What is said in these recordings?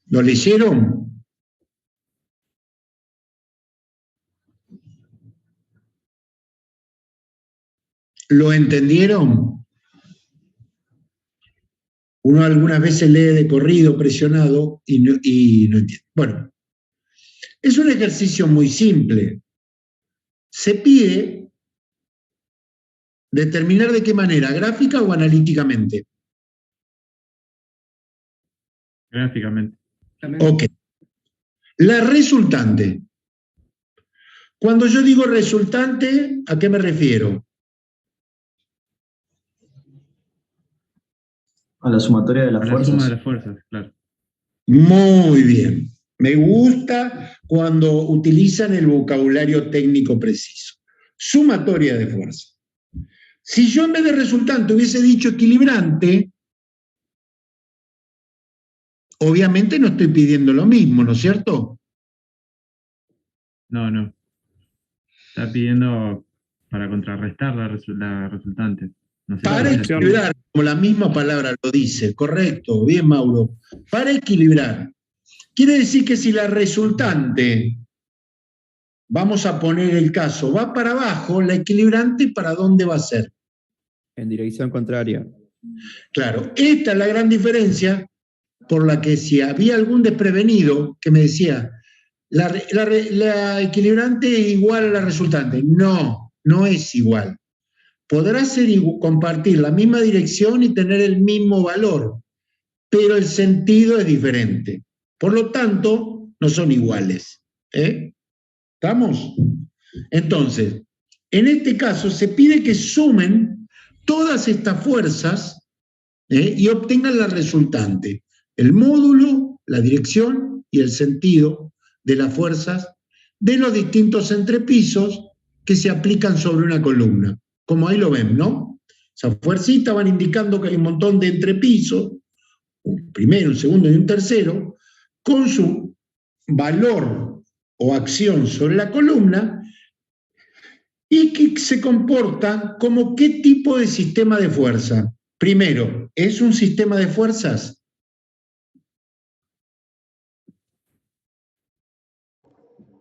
¿Lo leyeron? ¿Lo entendieron? Uno algunas veces lee de corrido, presionado, y no entiende. Bueno, es un ejercicio muy simple. Se pide determinar de qué manera, gráfica o analíticamente. Gráficamente. Ok. La resultante. Cuando yo digo resultante, ¿a qué me refiero? A la sumatoria de las A la fuerzas. suma de las fuerzas, claro. Muy bien. Me gusta cuando utilizan el vocabulario técnico preciso. Sumatoria de fuerza. Si yo en vez de resultante hubiese dicho equilibrante, obviamente no estoy pidiendo lo mismo, ¿no es cierto? No. Está pidiendo para contrarrestar la resultante. No sé Para si equilibrar, como la misma palabra lo dice, correcto, bien Mauro. Para equilibrar. Quiere decir que si la resultante, vamos a poner el caso, va para abajo, la equilibrante, ¿para dónde va a ser? En dirección contraria. Claro, esta es la gran diferencia por la que si había algún desprevenido que me decía, la equilibrante es igual a la resultante. No, no es igual. Podrá compartir la misma dirección y tener el mismo valor, pero el sentido es diferente. Por lo tanto, no son iguales. ¿Estamos? Entonces, en este caso se pide que sumen todas estas fuerzas y obtengan la resultante, el módulo, la dirección y el sentido de las fuerzas de los distintos entrepisos que se aplican sobre una columna. Como ahí lo ven, ¿no? Esas fuercitas van indicando que hay un montón de entrepisos, un primero, un segundo y un tercero, con su valor o acción sobre la columna y que se comportan como qué tipo de sistema de fuerza. Primero, ¿es un sistema de fuerzas?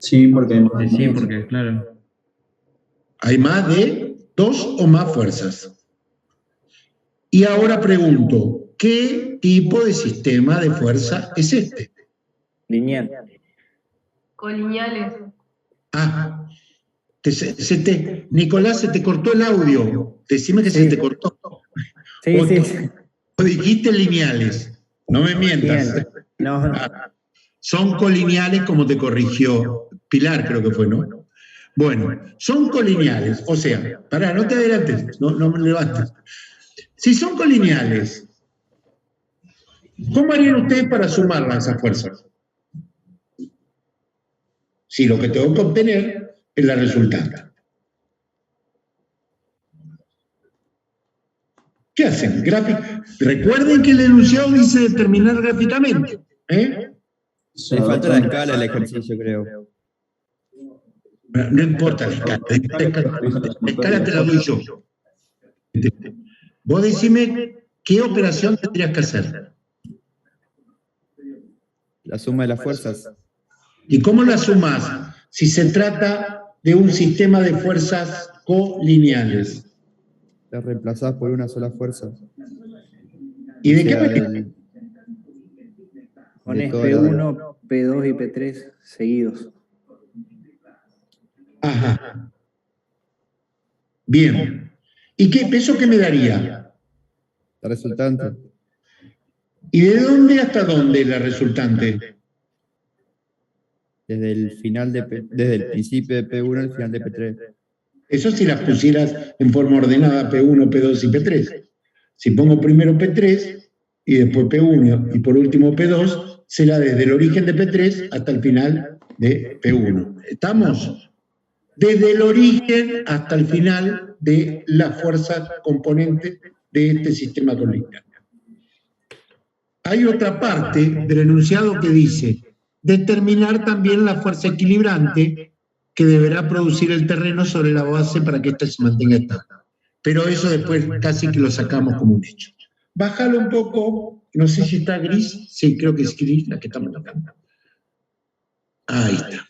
Sí, porque hay más. Sí, porque, claro. Hay más de 2 o más fuerzas. Y ahora pregunto, ¿qué tipo de sistema de fuerza es este? Lineal. Colineales. Ah, Nicolás, se te cortó el audio. Decime que se te cortó. Sí, o, sí. o dijiste lineales. No me mientas. Lineal. No. Son colineales como te corrigió Pilar, creo que fue, ¿no? Bueno, son colineales, o sea, pará, no te adelantes, no me levantes. Si son colineales, ¿cómo harían ustedes para sumarlas a esas fuerzas? Si lo que tengo que obtener es la resultante. ¿Qué hacen? Recuerden que el enunciado dice determinar gráficamente. Le falta la escala al ejercicio, creo. No importa la escala, la escala te la doy yo. Vos decime qué operación tendrías que hacer. La suma de las fuerzas. ¿Y cómo la sumás si se trata de un sistema de fuerzas colineales? La reemplazás por una sola fuerza. ¿Y de qué manera? Pones P1, P2 y P3 seguidos. Ajá. Bien. ¿Y qué peso que me daría? La resultante. ¿Y de dónde hasta dónde la resultante? Desde el principio de P1 al final de P3. Eso si las pusieras en forma ordenada P1, P2 y P3. Si pongo primero P3 y después P1 y por último P2, será desde el origen de P3 hasta el final de P1. ¿Estamos? Desde el origen hasta el final de la fuerza componente de este sistema colineal. Hay otra parte del enunciado que dice determinar también la fuerza equilibrante que deberá producir el terreno sobre la base para que ésta se mantenga estable. Pero eso después casi que lo sacamos como un hecho. Bájalo un poco, no sé si está gris, sí, creo que es gris la que estamos tocando. Ahí está.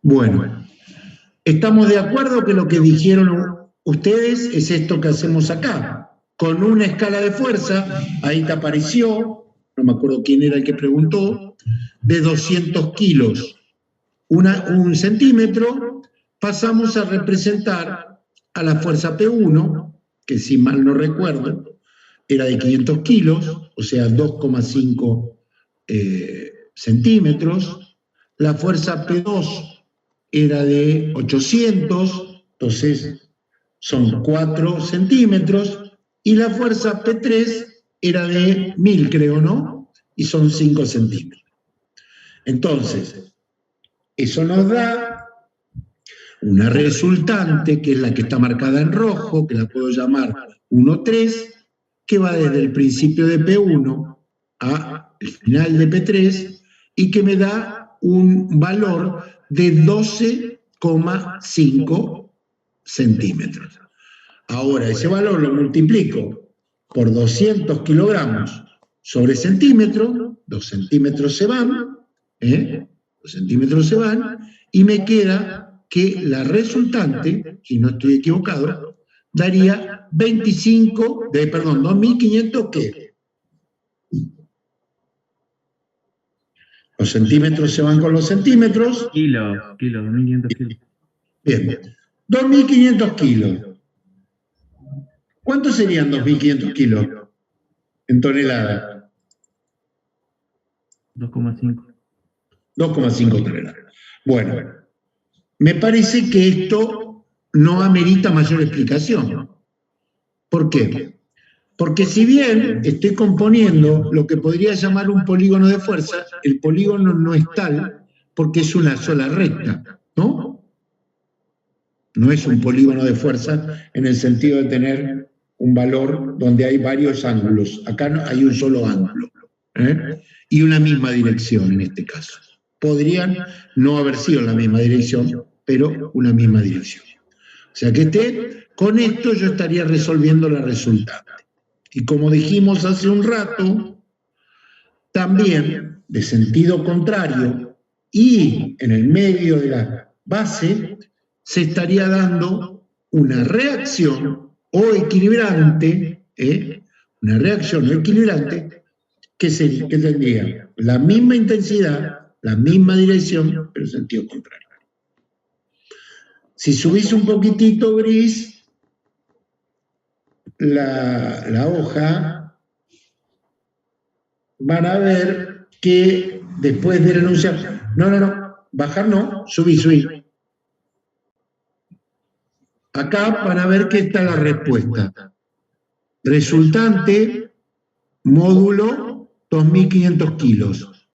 Bueno, estamos de acuerdo que lo que dijeron ustedes es esto que hacemos acá. Con una escala de fuerza, ahí te apareció, no me acuerdo quién era el que preguntó, de 200 kilos. Un centímetro, pasamos a representar a la fuerza P1, que si mal no recuerdo, era de 500 kilos, o sea, 2,5 centímetros. La fuerza P2 era de 800, entonces son 4 centímetros, y la fuerza P3 era de 1000, creo, ¿no? Y son 5 centímetros. Entonces, eso nos da una resultante, que es la que está marcada en rojo, que la puedo llamar 1,3, que va desde el principio de P1 al final de P3, y que me da un valor de 12,5 centímetros. Ahora, ese valor lo multiplico por 200 kilogramos sobre centímetro, 2 centímetros se van, 2 centímetros se van, y me queda que la resultante, si no estoy equivocado, daría 2.500, ¿qué? Los centímetros se van con los centímetros. Kilos, 2.500 kilos. Bien, 2.500 kilos. ¿Cuántos serían 2.500 kilos en toneladas? 2,5. 2,5 toneladas. Bueno, me parece que esto no amerita mayor explicación. ¿Por qué? Porque si bien estoy componiendo lo que podría llamar un polígono de fuerza, el polígono no es tal porque es una sola recta, ¿no? No es un polígono de fuerza en el sentido de tener un valor donde hay varios ángulos. Acá no, hay un solo ángulo, y una misma dirección en este caso. Podrían no haber sido la misma dirección, pero una misma dirección. O sea que con esto yo estaría resolviendo la resultante. Y como dijimos hace un rato, también de sentido contrario y en el medio de la base, se estaría dando una reacción o equilibrante, una reacción o equilibrante que tendría la misma intensidad, la misma dirección, pero en sentido contrario. Si subís un poquitito gris la hoja, van a ver que después del enunciado, no, bajar no, subí. Acá van a ver que está la respuesta. Resultante, módulo, 2.500 kilos.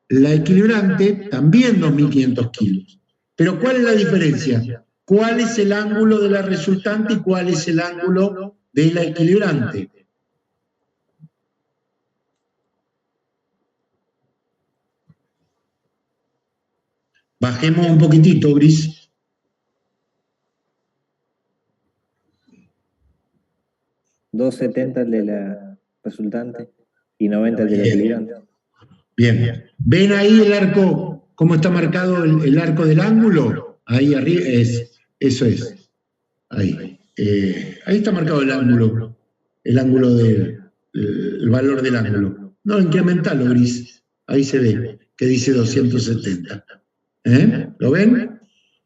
La equilibrante, también 2.500 kilos. Pero ¿cuál es la diferencia? ¿Cuál es el ángulo de la resultante y cuál es el ángulo de la equilibrante? Bajemos un poquitito, Gris. $2.70 el de la resultante y 90 el de la equilibrante. Bien. ¿Ven ahí el arco, cómo está marcado el arco del ángulo? Ahí arriba, eso es. Ahí. Ahí está marcado el ángulo del el valor del ángulo. No, incrementalo, Gris. Ahí se ve que dice 270. ¿Lo ven?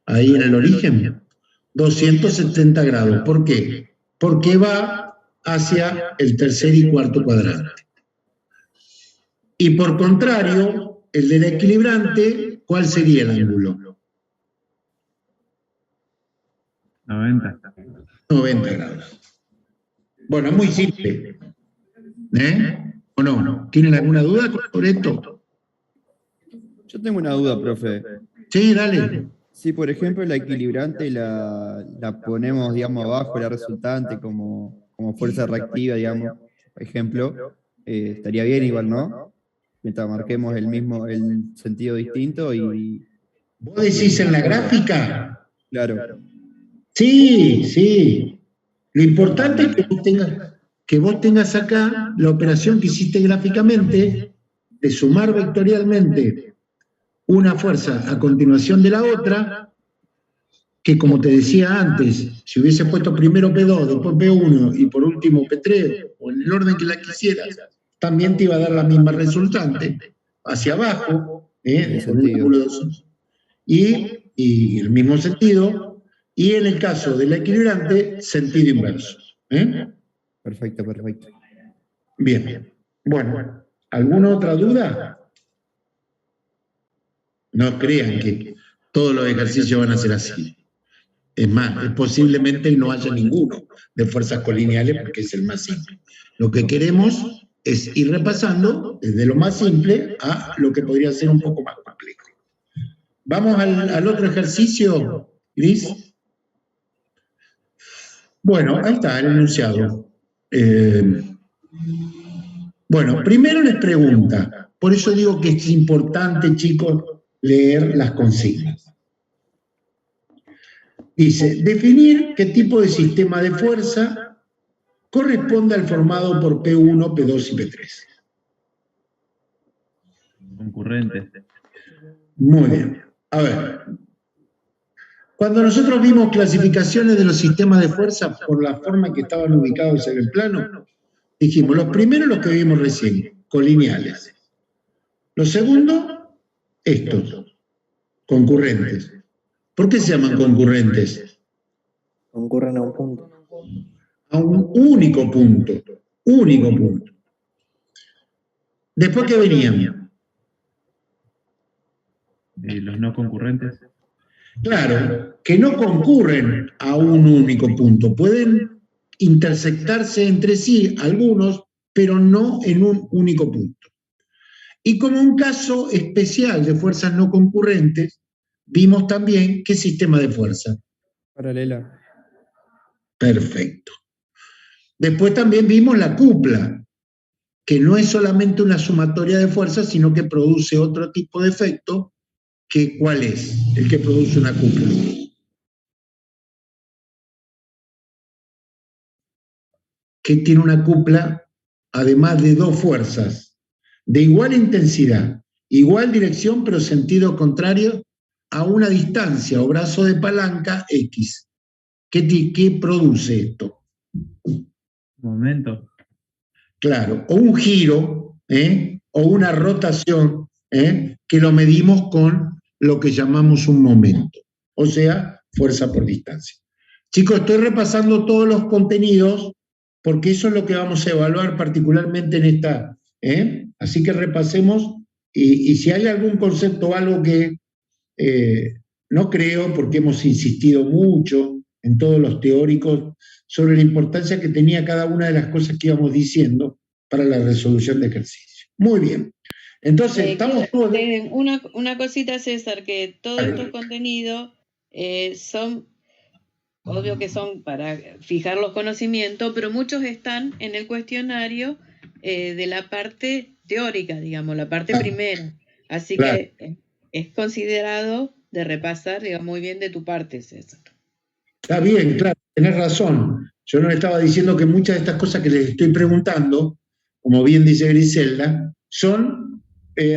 Ahí en el origen. 270 grados. ¿Por qué? Porque va hacia el tercer y cuarto cuadrante. Y por contrario, el del equilibrante, ¿cuál sería el ángulo? 90. 90 grados. Bueno, es muy simple. ¿O no? ¿Tienen alguna duda con esto? Yo tengo una duda, profe. Sí, dale. Si, por ejemplo, la equilibrante la ponemos, digamos, abajo, la resultante como fuerza reactiva, digamos, por ejemplo, estaría bien igual, ¿no? Mientras marquemos el sentido distinto y... ¿Vos decís en la gráfica? Claro. Sí. Lo importante es que vos tengas acá la operación que hiciste gráficamente de sumar vectorialmente una fuerza a continuación de la otra, que como te decía antes, si hubiese puesto primero P2, después P1 y por último P3, o en el orden que la quisieras, también te iba a dar la misma resultante, hacia abajo, con un ángulo de 2, y el mismo sentido, y en el caso del equilibrante, sentido inverso. Perfecto, perfecto. Bien. Bueno, ¿alguna otra duda? No crean que todos los ejercicios van a ser así. Es más, posiblemente no haya ninguno de fuerzas colineales porque es el más simple. Lo que queremos es ir repasando desde lo más simple a lo que podría ser un poco más complejo. Vamos al otro ejercicio, Gris. Bueno, ahí está el enunciado. Bueno, primero les pregunta, por eso digo que es importante, chicos, leer las consignas. Dice, definir qué tipo de sistema de fuerza corresponde al formado por P1, P2 y P3. Concurrentes. Muy bien. A ver, cuando nosotros vimos clasificaciones de los sistemas de fuerza por la forma que estaban ubicados en el plano, dijimos, los primeros los que vimos recién, colineales. Los segundos, estos, concurrentes. ¿Por qué se llaman concurrentes? Concurren a un punto. A un único punto. Único punto. Después, ¿qué venían? Los no concurrentes. Claro, que no concurren a un único punto. Pueden intersectarse entre sí algunos, pero no en un único punto. Y como un caso especial de fuerzas no concurrentes, vimos también qué sistema de fuerza. Paralela. Perfecto. Después también vimos la cupla, que no es solamente una sumatoria de fuerzas, sino que produce otro tipo de efecto, que ¿cuál es el que produce una cupla? Que tiene una cupla, además de dos fuerzas, de igual intensidad, igual dirección, pero sentido contrario a una distancia o brazo de palanca X. ¿Qué produce esto? Momento. Claro, o un giro, o una rotación, que lo medimos con lo que llamamos un momento, o sea, fuerza por distancia. Chicos, estoy repasando todos los contenidos porque eso es lo que vamos a evaluar particularmente en esta, así que repasemos y si hay algún concepto o algo que no creo, porque hemos insistido mucho en todos los teóricos sobre la importancia que tenía cada una de las cosas que íbamos diciendo para la resolución de ejercicio. Muy bien. Entonces, estamos todos... Una cosita, César, que todos estos contenidos son, obvio que son para fijar los conocimientos, pero muchos están en el cuestionario de la parte teórica, digamos, la parte primera. Así que es considerado de repasar, digamos, muy bien de tu parte, César. Está bien, claro, tenés razón. Yo no le estaba diciendo que muchas de estas cosas que les estoy preguntando, como bien dice Griselda, son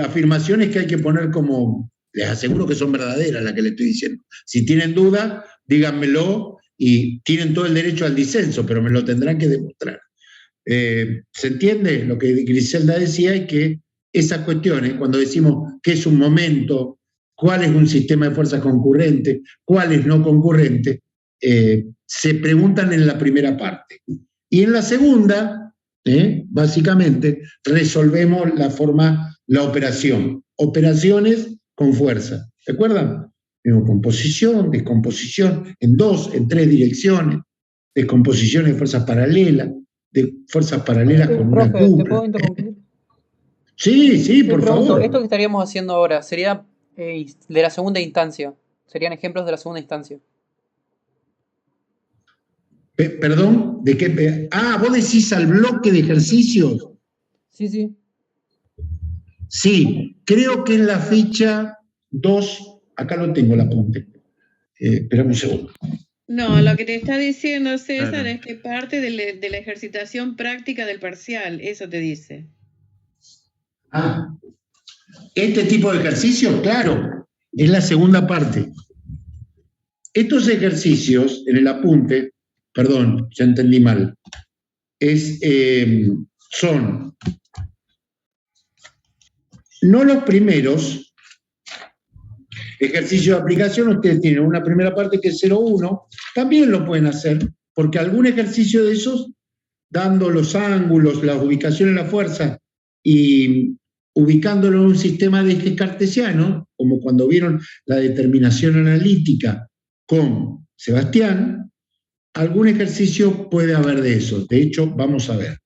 afirmaciones que hay que poner como, les aseguro que son verdaderas las que les estoy diciendo. Si tienen duda, díganmelo y tienen todo el derecho al disenso, pero me lo tendrán que demostrar. ¿Se entiende lo que Griselda decía? Y que esas cuestiones, cuando decimos qué es un momento, cuál es un sistema de fuerza concurrente, cuál es no concurrente, se preguntan en la primera parte. Y en la segunda, básicamente, resolvemos la operación. Operaciones con fuerza. ¿Recuerdan? Composición, descomposición, en 2, en 3 direcciones, descomposiciones de fuerzas paralelas, de fuerzas paralelas con una Profe, ¿te cupla. puedo interrumpir? Sí, Te por pregunto, favor. esto que estaríamos haciendo ahora, ¿sería de la segunda instancia? ¿Serían ejemplos de la segunda instancia? Perdón, ¿de qué? ¿Vos decís al bloque de ejercicios? Sí, sí. Sí, creo que en la ficha 2, acá lo tengo el apunte. Esperame un segundo. No, lo que te está diciendo César Claro. es que parte de la ejercitación práctica del parcial, eso te dice. Ah, este tipo de ejercicios, claro, es la segunda parte. Estos ejercicios en el apunte, perdón, ya entendí mal, son no los primeros ejercicios de aplicación. Ustedes tienen una primera parte que es 0,1, también lo pueden hacer, porque algún ejercicio de esos, dando los ángulos, la ubicación en la fuerza y ubicándolo en un sistema de ejes cartesianos, como cuando vieron la determinación analítica con Sebastián, algún ejercicio puede haber de eso. De hecho, vamos a ver.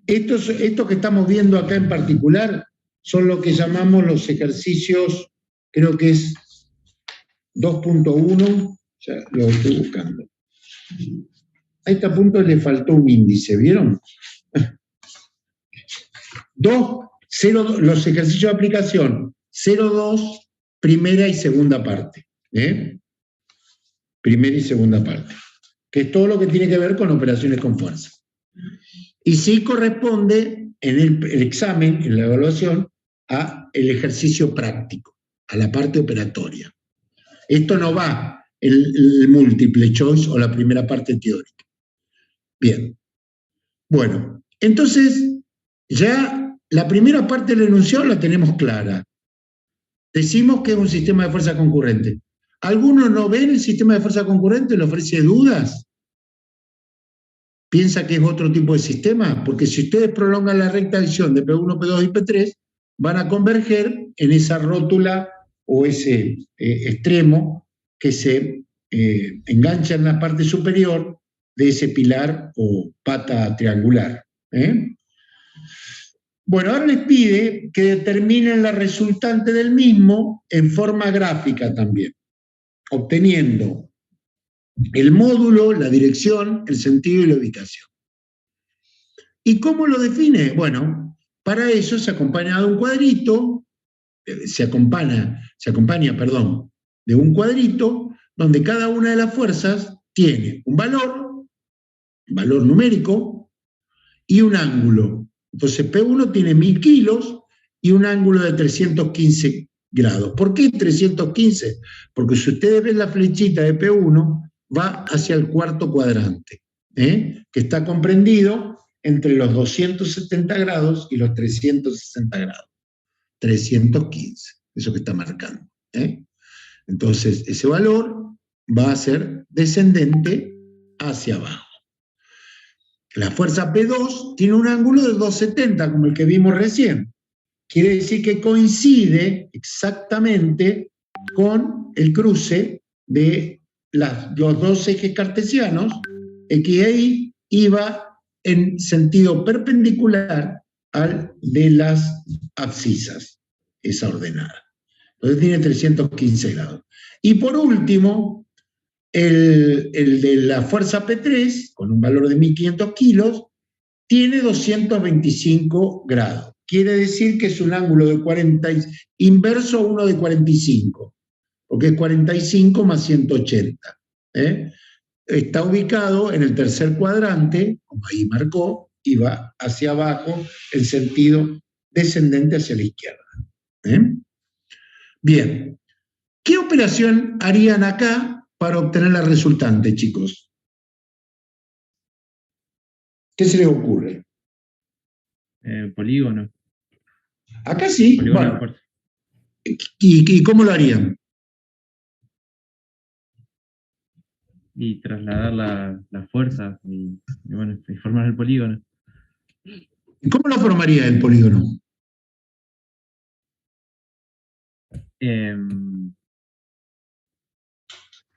Estos que estamos viendo acá en particular son lo que llamamos los ejercicios, creo que es 2.1, ya lo estoy buscando. A este punto le faltó un índice, ¿vieron? 0, los ejercicios de aplicación 0,2, primera y segunda parte. Primera y segunda parte. Que es todo lo que tiene que ver con operaciones con fuerza. Y sí corresponde en el examen, en la evaluación, a el ejercicio práctico, a la parte operatoria. Esto no va el múltiple choice o la primera parte teórica. Bien. Bueno, entonces ya la primera parte del enunciado la tenemos clara. Decimos que es un sistema de fuerza concurrente. ¿Alguno no ve el sistema de fuerza concurrente? ¿Le ofrece dudas? ¿Piensa que es otro tipo de sistema? Porque si ustedes prolongan la recta adición de P1, P2 y P3, van a converger en esa rótula o ese extremo que se engancha en la parte superior de ese pilar o pata triangular. Bueno, ahora les pide que determinen la resultante del mismo en forma gráfica también, obteniendo el módulo, la dirección, el sentido y la ubicación. ¿Y cómo lo define? Bueno, para eso se acompaña de un cuadrito, se acompaña, de un cuadrito donde cada una de las fuerzas tiene un valor numérico y un ángulo. Entonces P1 tiene 1000 kilos y un ángulo de 315 grados. ¿Por qué 315? Porque si ustedes ven la flechita de P1, va hacia el cuarto cuadrante, que está comprendido entre los 270 grados y los 360 grados. 315, eso que está marcando. Entonces, ese valor va a ser descendente hacia abajo. La fuerza P2 tiene un ángulo de 270, como el que vimos recién. Quiere decir que coincide exactamente con el cruce de los dos ejes cartesianos, X e Y, iba en sentido perpendicular al de las abscisas, esa ordenada. Entonces tiene 315 grados. Y por último, el de la fuerza P3, con un valor de 1500 kilos, tiene 225 grados. Quiere decir que es un ángulo de 40, inverso a uno de 45, porque es 45 más 180. Está ubicado en el tercer cuadrante, como ahí marcó, y va hacia abajo en sentido descendente hacia la izquierda. Bien, ¿qué operación harían acá para obtener la resultante, chicos? ¿Qué se les ocurre? Polígono. Acá sí, Polígono de bueno. fuerza. ¿Y cómo lo harían? Y trasladar la fuerza y bueno, y formar el polígono. ¿Cómo lo formaría el polígono?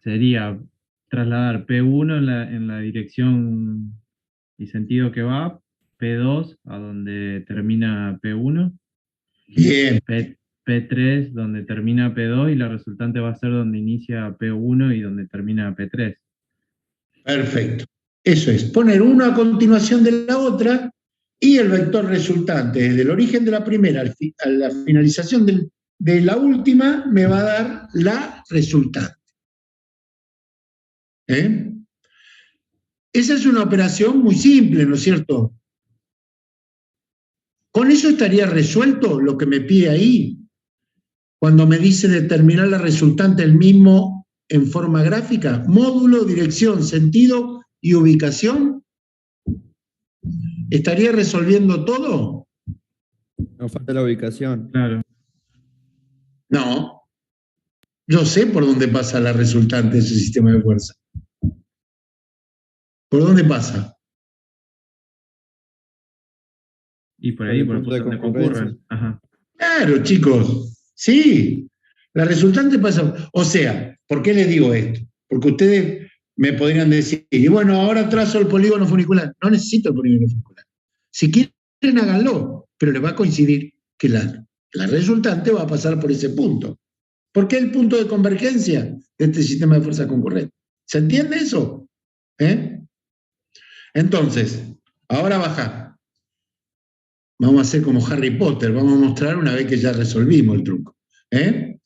Sería trasladar P1 en la dirección y sentido que va, P2 a donde termina P1, Bien, P3 donde termina P2 y la resultante va a ser donde inicia P1 y donde termina P3. perfecto. Eso es, poner una a continuación de la otra y el vector resultante desde el origen de la primera a la finalización de la última me va a dar la resultante. Esa es una operación muy simple, ¿no es cierto? Con eso estaría resuelto lo que me pide ahí, cuando me dice determinar la resultante del mismo en forma gráfica, módulo, dirección, sentido y ubicación. ¿Estaría resolviendo todo? Nos falta la ubicación. Claro. No. Yo sé por dónde pasa la resultante de ese sistema de fuerza. ¿Por dónde pasa? Y por ahí, por el punto de punto donde concurrencia. concurren. Ajá. Claro, chicos. Sí. La resultante pasa. O sea, ¿por qué les digo esto? Porque ustedes me podrían decir, y bueno, ahora trazo el polígono funicular. No necesito el polígono funicular. Si quieren, háganlo, pero les va a coincidir que la resultante va a pasar por ese punto. ¿Por qué el punto de convergencia de este sistema de fuerza concurrente? ¿Se entiende eso? Entonces, ahora baja. Vamos a hacer como Harry Potter, vamos a mostrar una vez que ya resolvimos el truco. Un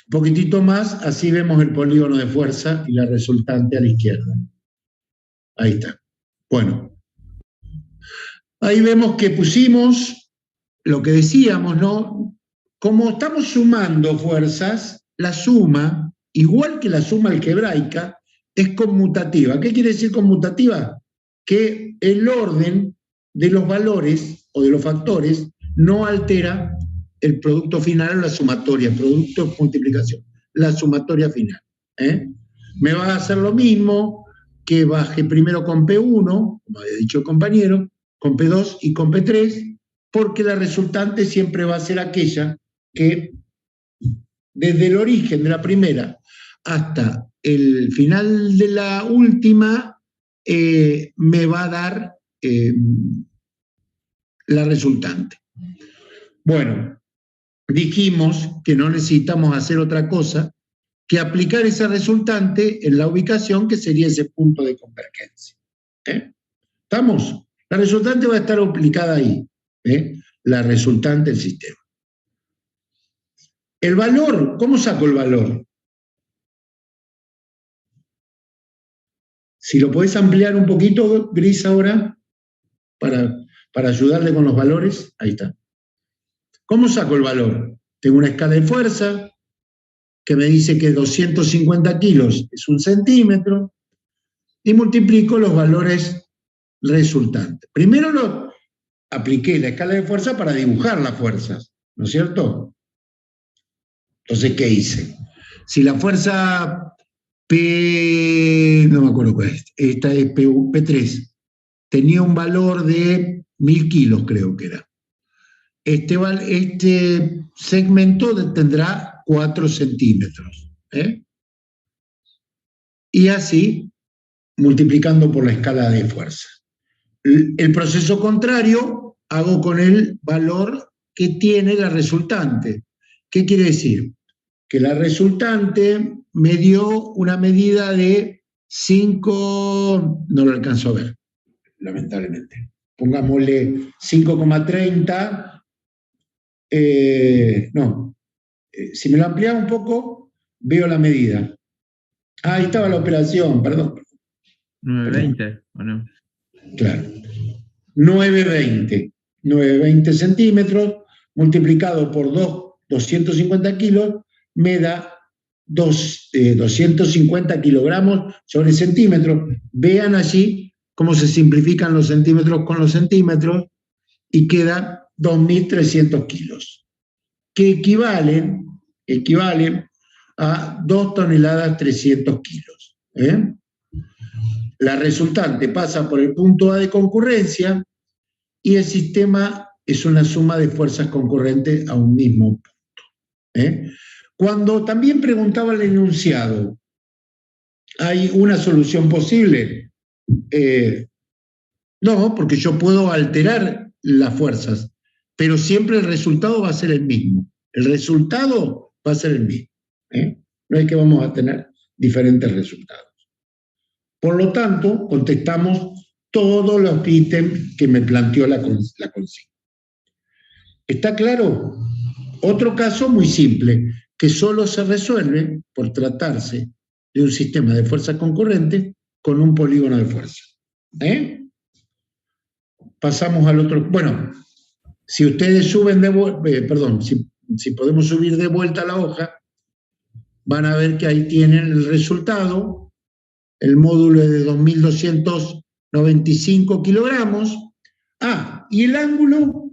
poquitito más, así vemos el polígono de fuerza y la resultante a la izquierda. Ahí está. Bueno, ahí vemos que pusimos lo que decíamos, ¿no? Como estamos sumando fuerzas, la suma, igual que la suma algebraica, es conmutativa. ¿Qué quiere decir conmutativa? Que el orden de los valores o de los factores no altera el producto final o la sumatoria, producto de multiplicación, la sumatoria final. Me va a hacer lo mismo que baje primero con P1, como había dicho el compañero, con P2 y con P3, porque la resultante siempre va a ser aquella que desde el origen de la primera hasta el final de la última me va a dar la resultante. Bueno, dijimos que no necesitamos hacer otra cosa que aplicar esa resultante en la ubicación que sería ese punto de convergencia. ¿Estamos? La resultante va a estar aplicada ahí, la resultante del sistema. El valor, ¿cómo saco el valor? Si lo podés ampliar un poquito, Gris, ahora, para ayudarle con los valores, ahí está. ¿Cómo saco el valor? Tengo una escala de fuerza que me dice que 250 kilos es 1 centímetro y multiplico los valores resultantes. Primero apliqué la escala de fuerza para dibujar las fuerzas, ¿no es cierto? Entonces, ¿qué hice? Si la fuerza P, no me acuerdo cuál es, esta es P3, tenía un valor de 1000 kilos, creo que era. Este segmento tendrá 4 centímetros. Y así, multiplicando por la escala de fuerza. El proceso contrario hago con el valor que tiene la resultante. ¿Qué quiere decir? Que la resultante me dio una medida de 5, no lo alcanzo a ver, lamentablemente. Pongámosle 5,30. Si me lo ampliaba un poco, veo la medida. Ahí estaba la operación, perdón. 920, ¿o no? Claro. 920 centímetros multiplicado por 250 kilos me da 250 kilogramos sobre centímetros. Vean allí cómo se simplifican los centímetros con los centímetros y queda 2.300 kilos, que equivalen a 2 toneladas 300 kilos. La resultante pasa por el punto A de concurrencia y el sistema es una suma de fuerzas concurrentes a un mismo punto. Cuando también preguntaba el enunciado, ¿hay una solución posible? No, porque yo puedo alterar las fuerzas, pero siempre el resultado va a ser el mismo. El resultado va a ser el mismo. No es que vamos a tener diferentes resultados. Por lo tanto, contestamos todos los ítems que me planteó la consigna. ¿Está claro? Otro caso muy simple, que solo se resuelve por tratarse de un sistema de fuerzas concurrentes con un polígono de fuerza. Pasamos al otro. Bueno, si ustedes suben de vuelta, si podemos subir de vuelta a la hoja, van a ver que ahí tienen el resultado. El módulo es de 2.295 kilogramos. Ah, y el ángulo,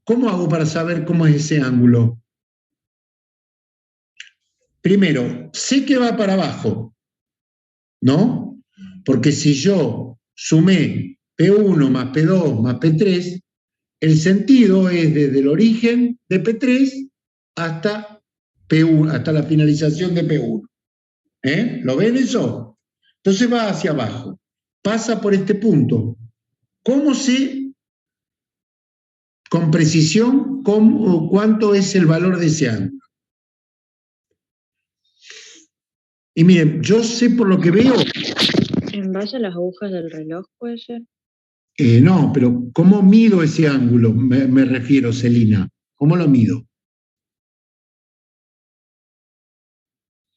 ¿cómo hago para saber cómo es ese ángulo? Primero, sé que va para abajo, ¿no? Porque si yo sumé P1 más P2 más P3, el sentido es desde el origen de P3 hasta P1, hasta la finalización de P1. ¿Lo ven eso? Entonces va hacia abajo, pasa por este punto. ¿Cómo sé con precisión cuánto es el valor de ese ángulo? Y miren, yo sé por lo que veo... ¿En base a las agujas del reloj puede ser? No, pero ¿cómo mido ese ángulo? Me refiero, Celina. ¿Cómo lo mido?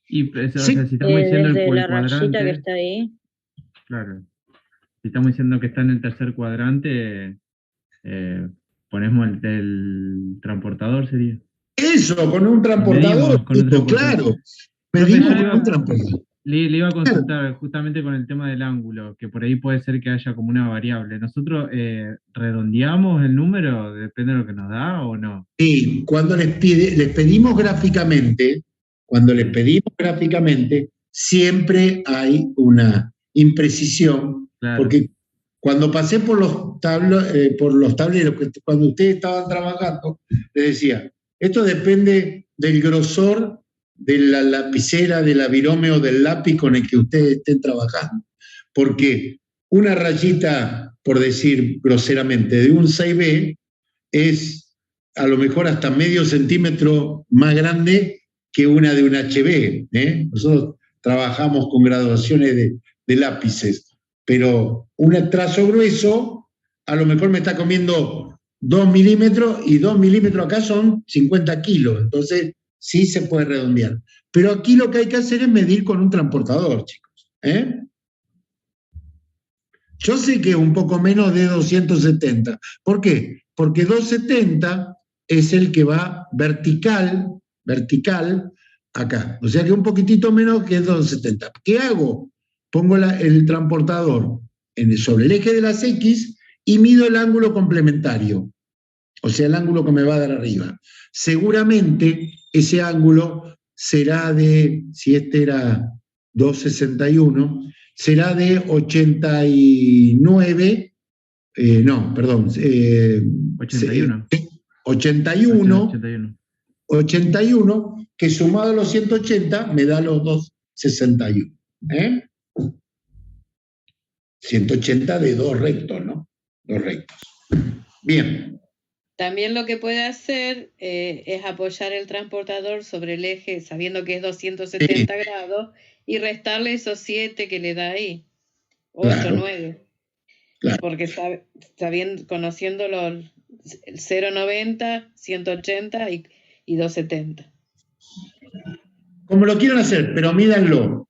Y pues, Sí. o sea, si estamos diciendo Desde el la rayita cuadrante, que está ahí. claro. Si estamos diciendo que está en el tercer cuadrante, ponemos el transportador, sería. Eso, con un transportador. Medimos con un transportador. Claro. Profe, Medimos yo con un transportador. Le iba a consultar justamente con el tema del ángulo, que por ahí puede ser que haya como una variable. ¿Nosotros redondeamos el número? ¿Depende de lo que nos da o no? Sí, cuando les pedimos gráficamente, siempre hay una imprecisión, Claro. porque cuando pasé por los tableros, cuando ustedes estaban trabajando, les decía, esto depende del grosor de la lapicera, del avirome o del lápiz con el que ustedes estén trabajando. Porque una rayita, por decir groseramente, de un 6B es a lo mejor hasta medio centímetro más grande que una de un HB. Nosotros trabajamos con graduaciones de lápices, pero un trazo grueso a lo mejor me está comiendo 2 milímetros y 2 milímetros acá son 50 kilos, entonces sí se puede redondear. Pero aquí lo que hay que hacer es medir con un transportador, chicos. Yo sé que es un poco menos de 270. ¿Por qué? Porque 270 es el que va vertical acá. O sea que un poquitito menos que 270. ¿Qué hago? Pongo el transportador sobre el eje de las X y mido el ángulo complementario. O sea, el ángulo que me va a dar arriba. Seguramente ese ángulo será de, si este era 261, será de 89, 81. 81, que sumado a los 180 me da los 261. 180 de dos rectos, ¿no? Dos rectos. Bien. También lo que puede hacer es apoyar el transportador sobre el eje, sabiendo que es 270 grados, y restarle esos 7 que le da ahí. 8, Claro. 9. Claro. Porque está bien conociendo el 0,90, 180 y 270. Como lo quieran hacer, pero mídanlo.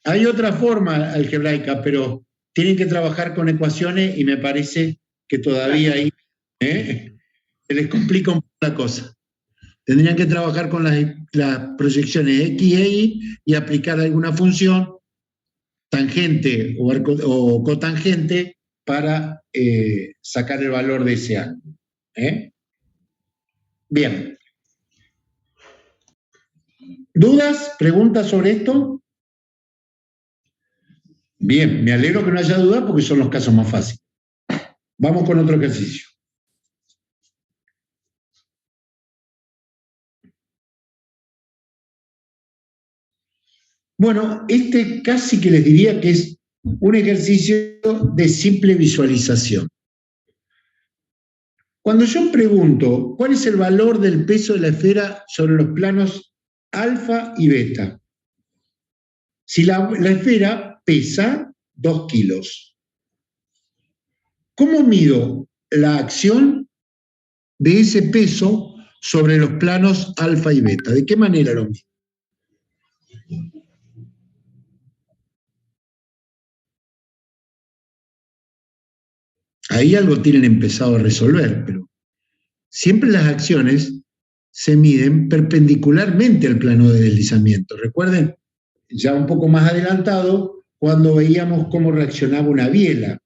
Hay otra forma algebraica, pero tienen que trabajar con ecuaciones y me parece que todavía ahí se les complica un poco la cosa. Tendrían que trabajar con las proyecciones X e Y y aplicar alguna función, tangente o cotangente, para sacar el valor de ese ángulo. Bien. ¿Dudas? ¿Preguntas sobre esto? Bien, me alegro que no haya dudas porque son los casos más fáciles. Vamos con otro ejercicio. Bueno, este casi que les diría que es un ejercicio de simple visualización. Cuando yo pregunto cuál es el valor del peso de la esfera sobre los planos alfa y beta, si la esfera pesa 2 kilos, ¿cómo mido la acción de ese peso sobre los planos alfa y beta? ¿De qué manera lo mido? Ahí algo tienen empezado a resolver, pero siempre las acciones se miden perpendicularmente al plano de deslizamiento. Recuerden, ya un poco más adelantado, cuando veíamos cómo reaccionaba una biela.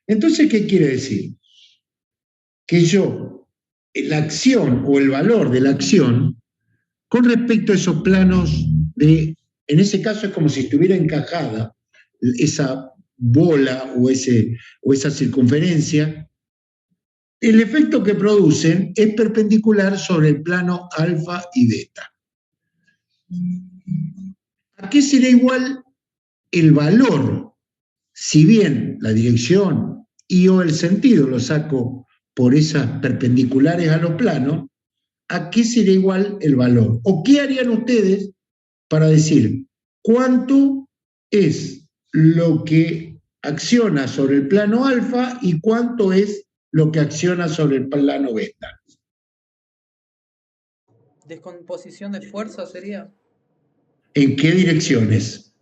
Entonces, ¿qué quiere decir? Que yo, la acción o el valor de la acción, con respecto a esos planos en ese caso es como si estuviera encajada esa bola o esa circunferencia, el efecto que producen es perpendicular sobre el plano alfa y beta. ¿A qué será igual el valor? Si bien la dirección y o el sentido lo saco por esas perpendiculares a los planos, ¿a qué será igual el valor? ¿O qué harían ustedes para decir cuánto es lo que acciona sobre el plano alfa y cuánto es lo que acciona sobre el plano beta? Descomposición de fuerza sería. ¿En qué direcciones?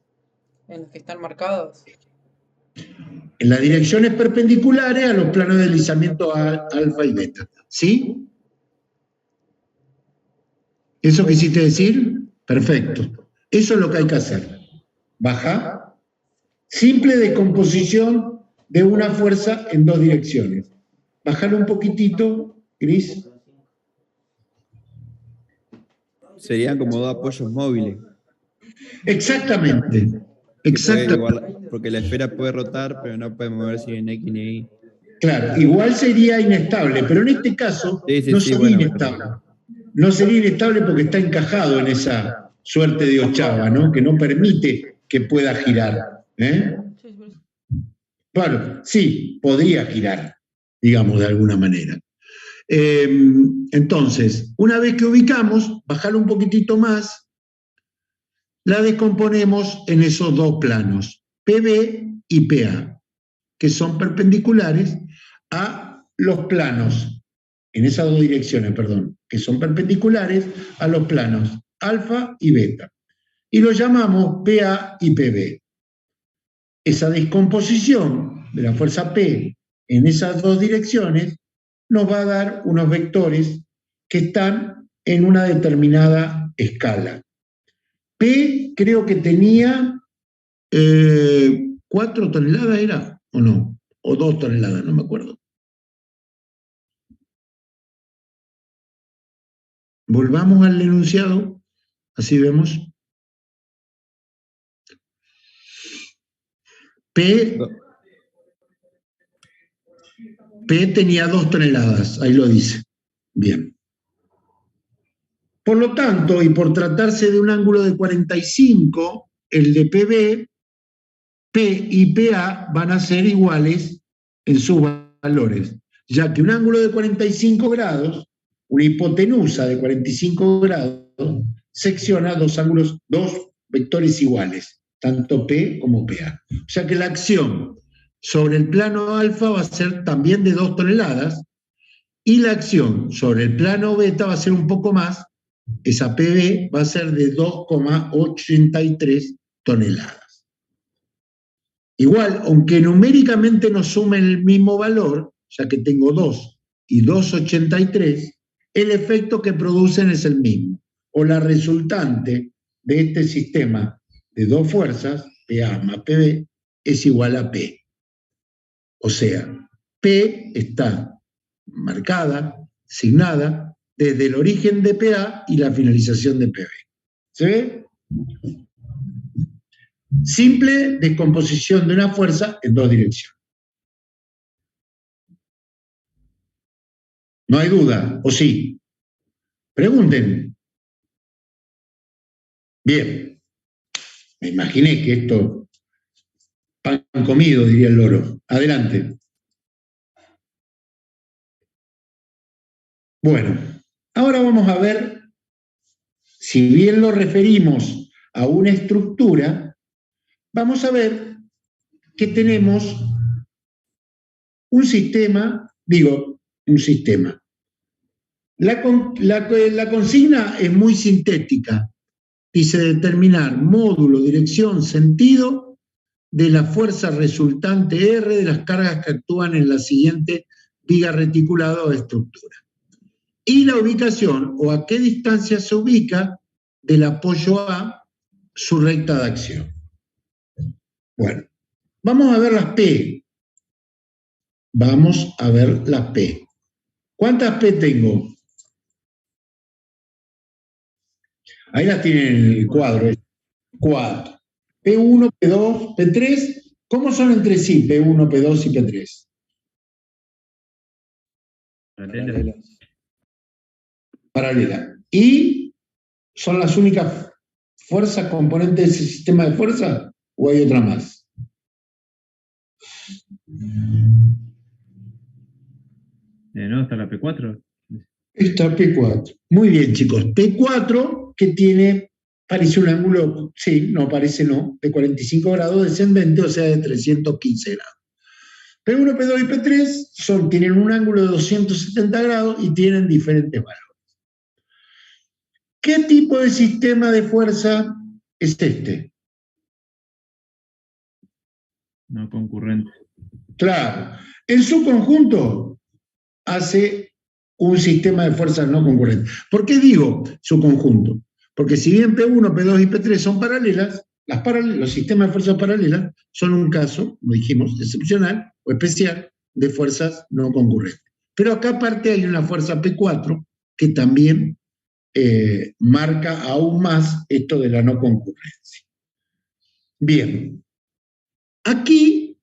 En las que están marcadas. En las direcciones perpendiculares a los planos de deslizamiento alfa y beta. ¿Sí? ¿Eso quisiste decir? Perfecto. Eso es lo que hay que hacer. Baja. Simple descomposición de una fuerza en dos direcciones. Bájalo un poquitito, Cris. Serían como dos apoyos móviles. Exactamente. Exactamente. Porque la esfera puede rotar, pero no puede moverse ni en X ni Y. Claro, igual sería inestable, pero en este caso no sería inestable. No sería inestable porque está encajado en esa suerte de ochava, ¿no? Que no permite que pueda girar. Claro, sí, podría girar, digamos, de alguna manera. Entonces, una vez que ubicamos, bajar un poquitito más, la descomponemos en esos dos planos, PB y PA, que son perpendiculares a los planos, en esas dos direcciones, perdón, que son perpendiculares a los planos alfa y beta. Y lo llamamos PA y PB. Esa descomposición de la fuerza P en esas dos direcciones nos va a dar unos vectores que están en una determinada escala. P creo que tenía 4 toneladas, ¿era? ¿O no? O 2 toneladas, no me acuerdo. Volvamos al enunciado, así vemos. P tenía 2 toneladas, ahí lo dice. Bien. Por lo tanto, y por tratarse de un ángulo de 45, el de PB, P y PA van a ser iguales en sus valores, ya que un ángulo de 45 grados, una hipotenusa de 45 grados, secciona dos vectores iguales, tanto P como PA. O sea que la acción sobre el plano alfa va a ser también de 2 toneladas y la acción sobre el plano beta va a ser un poco más, esa PB va a ser de 2,83 toneladas. Igual, aunque numéricamente no sumen el mismo valor, ya que tengo 2 y 2,83, el efecto que producen es el mismo, o la resultante de este sistema de dos fuerzas, PA más PB, es igual a P. O sea, P está marcada, asignada, desde el origen de PA y la finalización de PB. ¿Se ve? Simple descomposición de una fuerza en dos direcciones. No hay duda, ¿o sí? Pregunten. Bien. Me imaginé que esto, pan comido, diría el loro. Adelante. Bueno, ahora vamos a ver, si bien lo referimos a una estructura, vamos a ver que tenemos un sistema. La consigna es muy sintética. Dice determinar módulo, dirección, sentido de la fuerza resultante R de las cargas que actúan en la siguiente viga reticulada o estructura. Y la ubicación o a qué distancia se ubica del apoyo A su recta de acción. Bueno, vamos a ver las P. Vamos a ver las P. ¿Cuántas P tengo? Ahí las tienen en el cuadro. 4. P1, P2, P3. ¿Cómo son entre sí P1, P2 y P3? Paralela. ¿Y son las únicas fuerzas componentes de ese sistema de fuerza o hay otra más? No, está la P4. Está P4. Muy bien, chicos. P4 que tiene, parece un ángulo, sí, no, parece no, de 45 grados descendente, o sea, de 315 grados. P1, P2 y P3 tienen un ángulo de 270 grados y tienen diferentes valores. ¿Qué tipo de sistema de fuerza es este? No concurrente. Claro. En su conjunto hace un sistema de fuerzas no concurrentes. ¿Por qué digo su conjunto? Porque si bien P1, P2 y P3 son paralelas, los sistemas de fuerzas paralelas son un caso, lo dijimos, excepcional o especial de fuerzas no concurrentes. Pero acá aparte hay una fuerza P4 que también marca aún más esto de la no concurrencia. Bien. Aquí,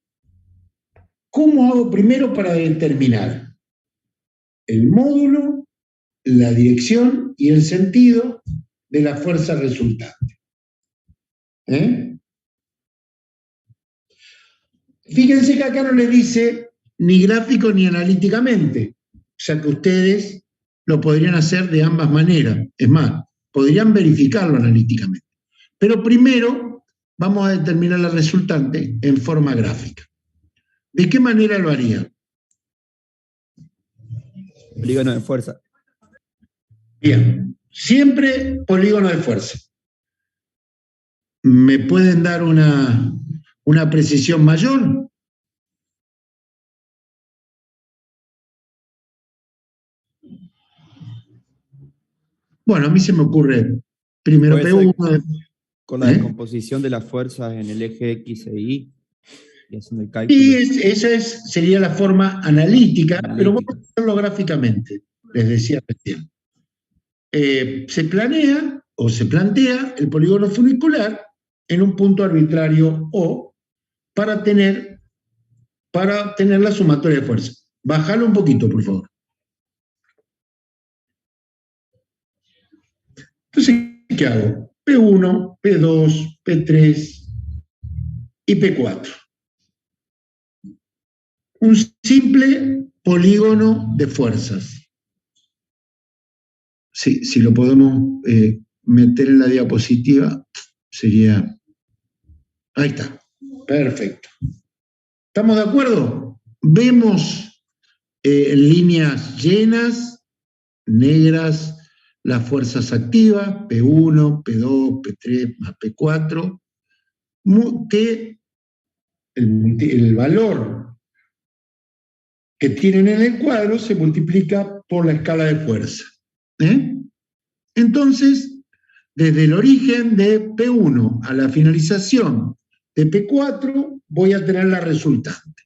¿cómo hago primero para determinar el módulo, la dirección y el sentido de la fuerza resultante? Fíjense que acá no le dice ni gráfico ni analíticamente, o sea que ustedes lo podrían hacer de ambas maneras. Es más, podrían verificarlo analíticamente. Pero primero vamos a determinar la resultante en forma gráfica. ¿De qué manera lo haría? Polígono de fuerza. Bien, siempre polígono de fuerza. ¿Me pueden dar una precisión mayor? Bueno, a mí se me ocurre primero P1. Con la descomposición de las fuerzas en el eje X e Y, y haciendo el cálculo. Y esa sería la forma analítica, pero vamos a hacerlo gráficamente, les decía recién. Se planea o se plantea el polígono funicular en un punto arbitrario O para tener la sumatoria de fuerza. Bájalo un poquito, por favor. Entonces, ¿qué hago? P1, P2, P3 y P4. Un simple polígono de fuerzas. Sí, si lo podemos meter en la diapositiva, sería... Ahí está. Perfecto. ¿Estamos de acuerdo? Vemos líneas llenas, negras, las fuerzas activas, P1, P2, P3 más P4, que el valor que tienen en el cuadro se multiplica por la escala de fuerza. Entonces, desde el origen de P1 a la finalización de P4, voy a tener la resultante.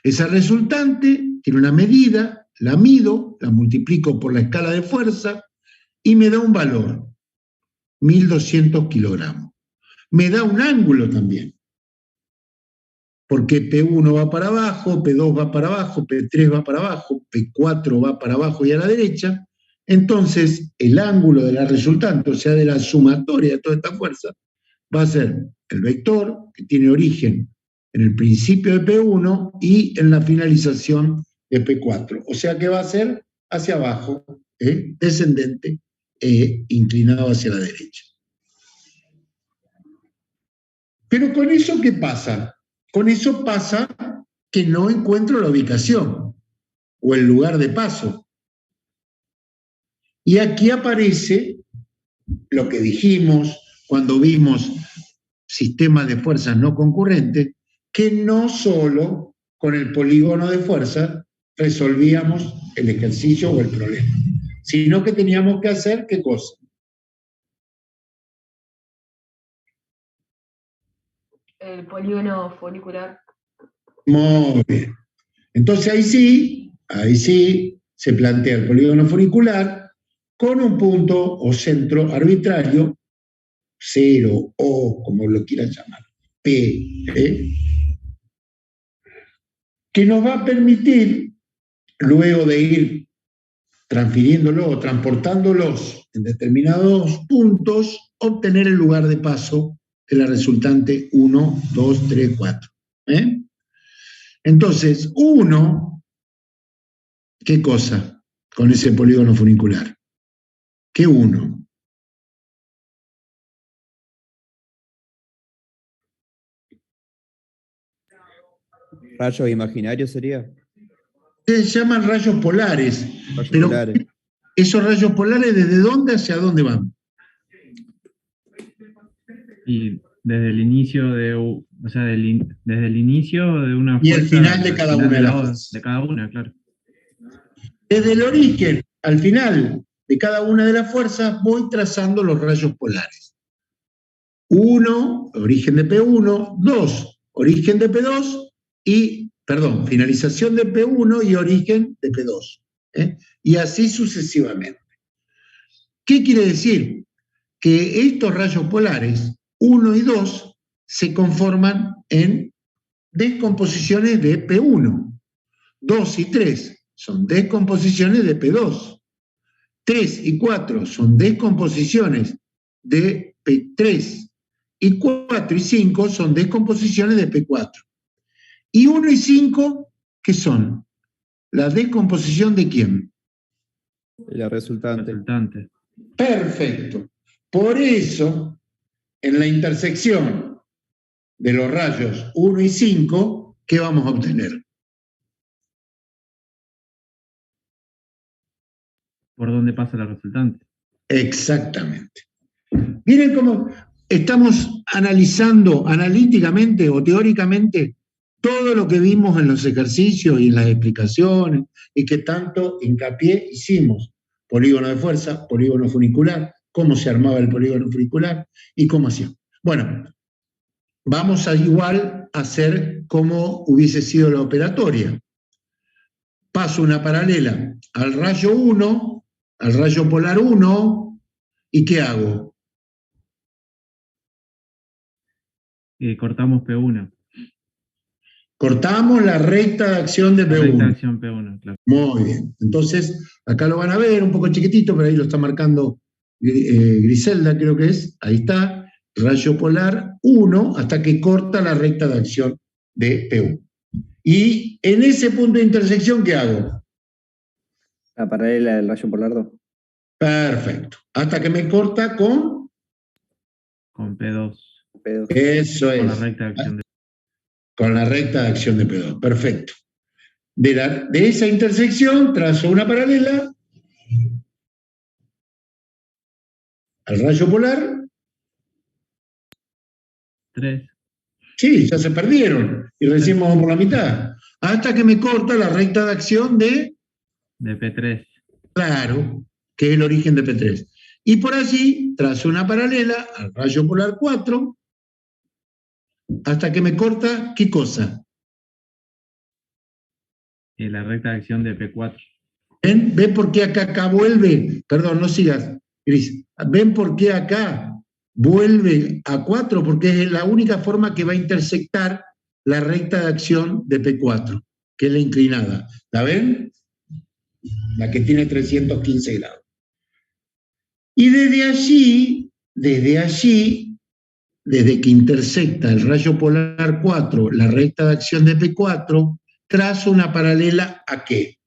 Esa resultante tiene una medida, la mido, la multiplico por la escala de fuerza y me da un valor, 1200 kilogramos. Me da un ángulo también, porque P1 va para abajo, P2 va para abajo, P3 va para abajo, P4 va para abajo y a la derecha. Entonces, el ángulo de la resultante, o sea, de la sumatoria de toda esta fuerza, va a ser el vector que tiene origen en el principio de P1 y en la finalización de P4. O sea que va a ser hacia abajo, descendente, inclinado hacia la derecha. Pero con eso, ¿qué pasa? Con eso pasa que no encuentro la ubicación o el lugar de paso. Y aquí aparece lo que dijimos cuando vimos sistemas de fuerzas no concurrentes, que no solo con el polígono de fuerza resolvíamos el ejercicio o el problema, sino que teníamos que hacer ¿qué cosa? El polígono funicular. Muy bien. Entonces ahí sí se plantea el polígono funicular con un punto o centro arbitrario, 0 o como lo quieran llamar, P, que nos va a permitir, luego de ir transfiriéndolo o transportándolos en determinados puntos, obtener el lugar de paso de la resultante 1, 2, 3, 4. Entonces, 1, ¿qué cosa con ese polígono funicular? ¿Qué 1? ¿Rayos imaginarios sería? Se llaman rayos polares, Rayos pero polares. esos rayos polares, ¿desde dónde hacia dónde van? Y desde el inicio desde el inicio de una Y el fuerza final de al cada final una de las fuerzas. de cada una, claro. Desde el origen al final de cada una de las fuerzas voy trazando los rayos polares. 1, origen de P1, 2, origen de P2 y, finalización de P1 y origen de P2. Y así sucesivamente. ¿Qué quiere decir? Que estos rayos polares, 1 y 2, se conforman en descomposiciones de P1. 2 y 3 son descomposiciones de P2. 3 y 4 son descomposiciones de P3. Y 4 y 5 son descomposiciones de P4. Y 1 y 5, ¿qué son? ¿La descomposición de quién? La resultante. Perfecto. Por eso, en la intersección de los rayos 1 y 5, ¿qué vamos a obtener? ¿Por dónde pasa la resultante? Exactamente. Miren cómo estamos analizando analíticamente o teóricamente todo lo que vimos en los ejercicios y en las explicaciones y que tanto hincapié hicimos. Polígono de fuerza, polígono funicular, cómo se armaba el polígono funicular y cómo hacía. Bueno, vamos a igual hacer como hubiese sido la operatoria. Paso una paralela al rayo 1, al rayo polar 1, ¿y qué hago? Cortamos P1. Cortamos la recta de acción de P1. La recta de acción P1, claro. Muy bien. Entonces, acá lo van a ver un poco chiquitito, pero ahí lo está marcando Griselda, creo que es. Ahí está. Rayo polar 1 hasta que corta la recta de acción de P1. Y en ese punto de intersección, ¿qué hago? La paralela del rayo polar 2. Perfecto. Hasta que me corta con P2. Eso es. Con la recta de acción de Con la recta de acción de P2. Perfecto. De esa intersección trazo una paralela al rayo polar. 3. Sí, ya se perdieron. Y recién vamos por la mitad. Hasta que me corta la recta de acción de P3. Claro, que es el origen de P3. Y por allí trazo una paralela al rayo polar 4 hasta que me corta, ¿qué cosa? La recta de acción de P4. ¿Ven por qué acá vuelve? Perdón, no sigas, Gris. ¿Ven por qué acá vuelve a 4? Porque es la única forma que va a intersectar la recta de acción de P4, que es la inclinada. ¿La ven? La que tiene 315 grados. Y desde que intersecta el rayo polar 4, la recta de acción de P4, trazo una paralela ¿a qué?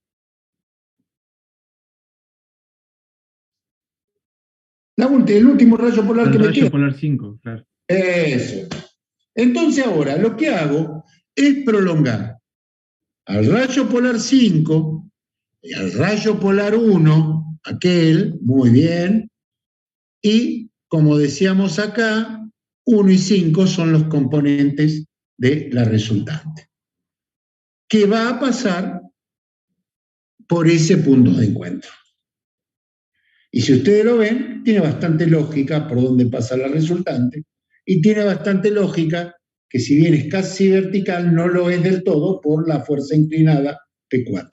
El último rayo polar que me queda. El rayo polar 5, claro. Eso. Entonces ahora lo que hago es prolongar al rayo polar 5 y al rayo polar 1, aquel, muy bien, y como decíamos acá, 1 y 5 son los componentes de la resultante, que va a pasar por ese punto de encuentro. Y si ustedes lo ven, tiene bastante lógica por dónde pasa la resultante, y tiene bastante lógica que si bien es casi vertical, no lo es del todo por la fuerza inclinada P4.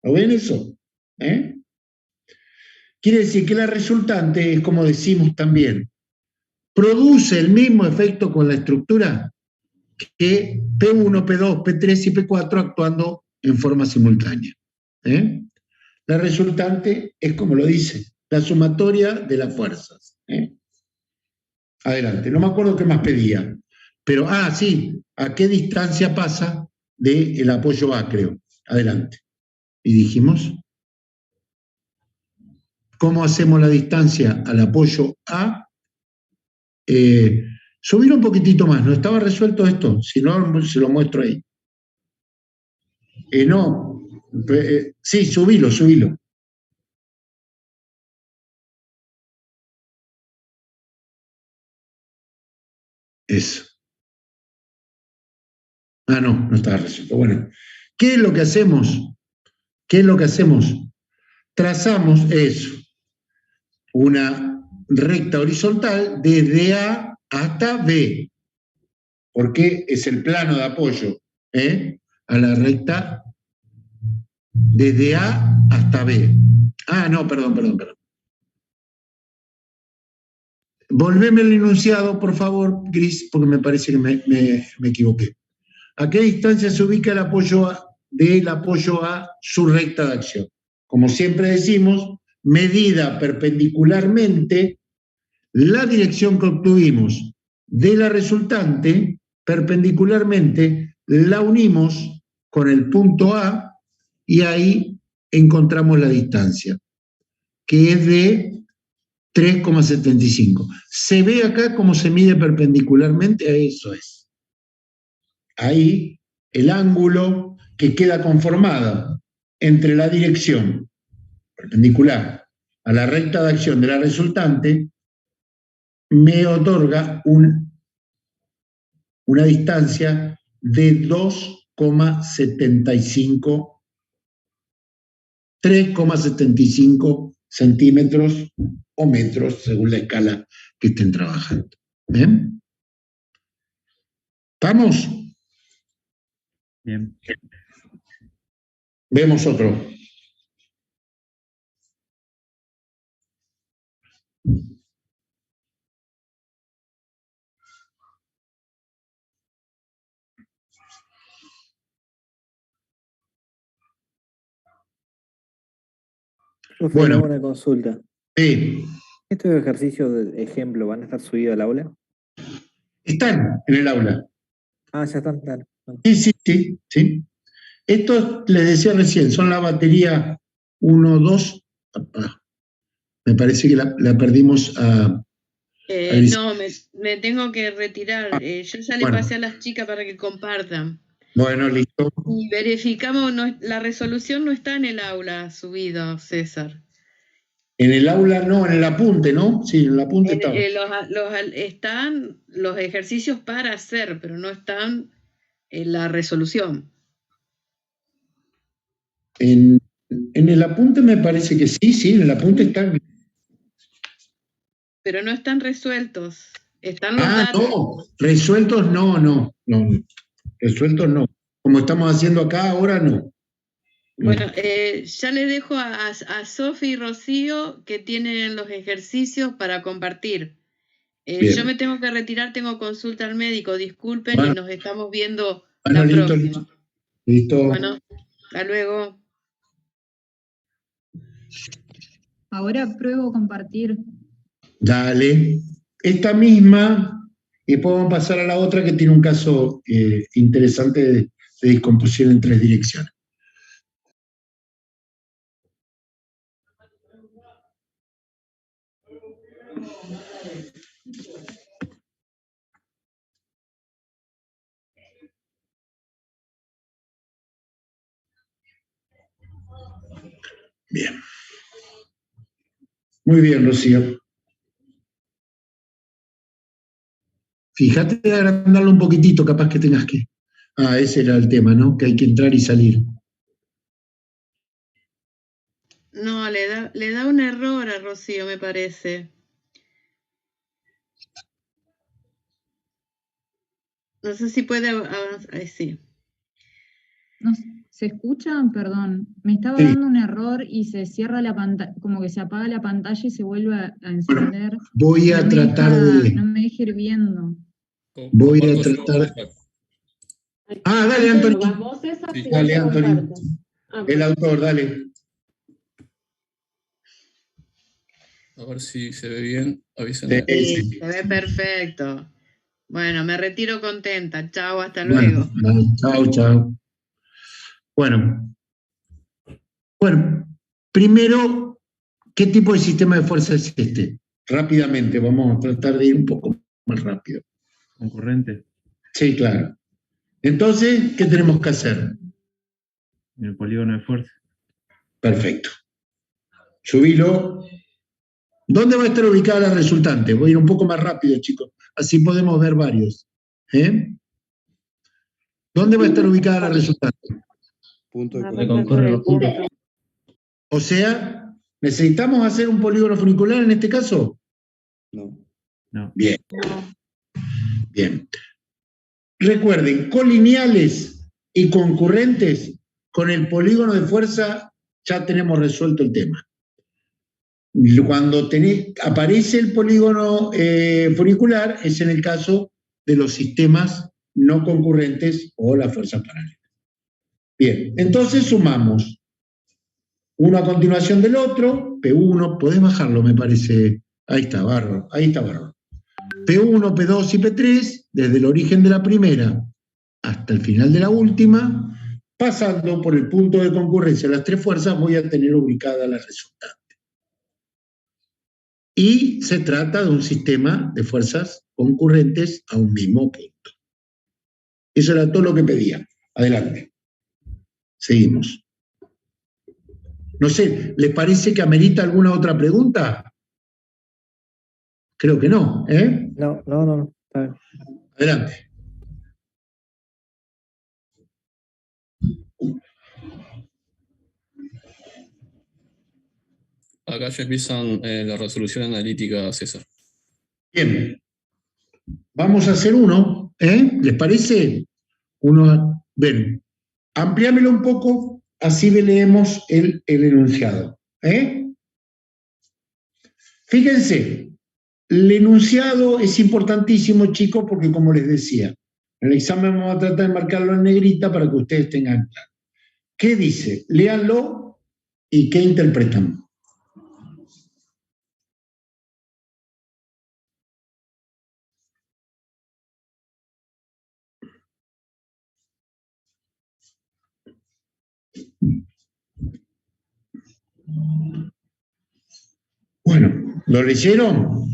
¿Lo ven eso? Quiere decir que la resultante es, como decimos también, produce el mismo efecto con la estructura que P1, P2, P3 y P4 actuando en forma simultánea. La resultante es, como lo dice, la sumatoria de las fuerzas. Adelante, no me acuerdo qué más pedía, pero, sí, ¿a qué distancia pasa del apoyo A, creo? Adelante. Y dijimos, ¿cómo hacemos la distancia al apoyo A? Subir un poquitito más, ¿no estaba resuelto esto? Si no, se lo muestro ahí. No, sí, subilo. Eso. No estaba resuelto. Bueno, ¿qué es lo que hacemos? Trazamos eso, una recta horizontal desde A hasta B, porque es el plano de apoyo a la recta desde A hasta B. Perdón. Volveme el enunciado, por favor, Gris, porque me parece que me equivoqué. ¿A qué distancia se ubica el apoyo del apoyo a su recta de acción? Como siempre decimos, medida perpendicularmente la dirección que obtuvimos de la resultante, perpendicularmente la unimos con el punto A y ahí encontramos la distancia, que es de 3,75. ¿Se ve acá cómo se mide perpendicularmente? Eso es. Ahí el ángulo que queda conformado entre la dirección perpendicular a la recta de acción de la resultante me otorga una distancia de 3,75 centímetros o metros, según la escala que estén trabajando. ¿Bien? ¿Estamos? Bien. Vemos otro. Profe, Bueno, le hago una consulta. sí, ¿Estos ejercicios de ejemplo van a estar subidos al aula? están en el aula. Ya están, claro. Sí. Estos, les decía recién, son la batería 1, 2. Me parece que la perdimos a No, me tengo que retirar. Yo ya le Bueno. pasé a las chicas para que compartan. Bueno, listo. Y verificamos, la resolución no está en el aula subido, César. En el aula no, en el apunte, ¿no? Sí, en el apunte estaba. Están los ejercicios para hacer, pero no están en la resolución. En el apunte me parece que sí, en el apunte están. Pero no están resueltos. Están los datos. No, resueltos no. Resueltos no. Como estamos haciendo acá ahora, no. Bueno, ya le dejo a Sofi y Rocío que tienen los ejercicios para compartir. Yo me tengo que retirar, tengo consulta al médico, disculpen, y nos estamos viendo la próxima. Listo. Bueno, hasta luego. Ahora pruebo compartir. Dale. Esta misma, y después vamos a pasar a la otra que tiene un caso interesante de descomposición en 3 direcciones. Bien. Muy bien, Rocío. Fíjate de agrandarlo un poquitito, capaz que tengas que. Ah, ese era el tema, ¿no? Que hay que entrar y salir. No, le da un error a Rocío, me parece. No sé si puede avanzar. Ahí sí. No, ¿se escucha? Perdón. Me estaba Sí. dando un error y se cierra la pantalla, como que se apaga la pantalla y se vuelve a encender. Voy a tratar No de. me deja ir viendo. Voy a tratar. Ah, dale, Anthony. Vos, César, si Dale, no te Anthony. comparto. El autor, dale. A ver si se ve bien. Avísenme. Sí, se ve perfecto. Bueno, me retiro contenta. Chao, hasta Bueno, luego. chao, chao. Bueno, primero, ¿qué tipo de sistema de fuerza es este? Rápidamente, vamos a tratar de ir un poco más rápido. Concurrente. Sí, claro. Entonces, ¿qué tenemos que hacer? En el polígono de fuerza. Perfecto. Subilo. ¿Dónde va a estar ubicada la resultante? Voy a ir un poco más rápido, chicos. Así podemos ver varios. ¿Dónde va a estar ubicada la resultante? Punto Donde concurren los puntos. O sea, ¿necesitamos hacer un polígono funicular en este caso? No. No. Bien. Bien. Recuerden, colineales y concurrentes, con el polígono de fuerza ya tenemos resuelto el tema. Cuando aparece el polígono funicular es en el caso de los sistemas no concurrentes o las fuerzas paralelas. Bien, entonces sumamos uno a continuación del otro, P1, podés bajarlo, me parece. Ahí está, barro, ahí está, barro. P1, P2 y P3, desde el origen de la primera hasta el final de la última, pasando por el punto de concurrencia de las tres fuerzas, voy a tener ubicada la resultante. Y se trata de un sistema de fuerzas concurrentes a un mismo punto. Eso era todo lo que pedía. Adelante. Seguimos. No sé, ¿les parece que amerita alguna otra pregunta? Creo que no, ¿eh? No. Está bien. Adelante. Acá ya empiezan la resolución analítica, César. Bien. Vamos a hacer uno, ¿eh? ¿Les parece? Uno, ven, ampliámelo un poco, así leemos el enunciado, ¿eh? Fíjense, el enunciado es importantísimo, chicos, porque como les decía, en el examen vamos a tratar de marcarlo en negrita para que ustedes tengan claro. ¿Qué dice? Léanlo y ¿qué interpretan? Bueno, ¿lo leyeron?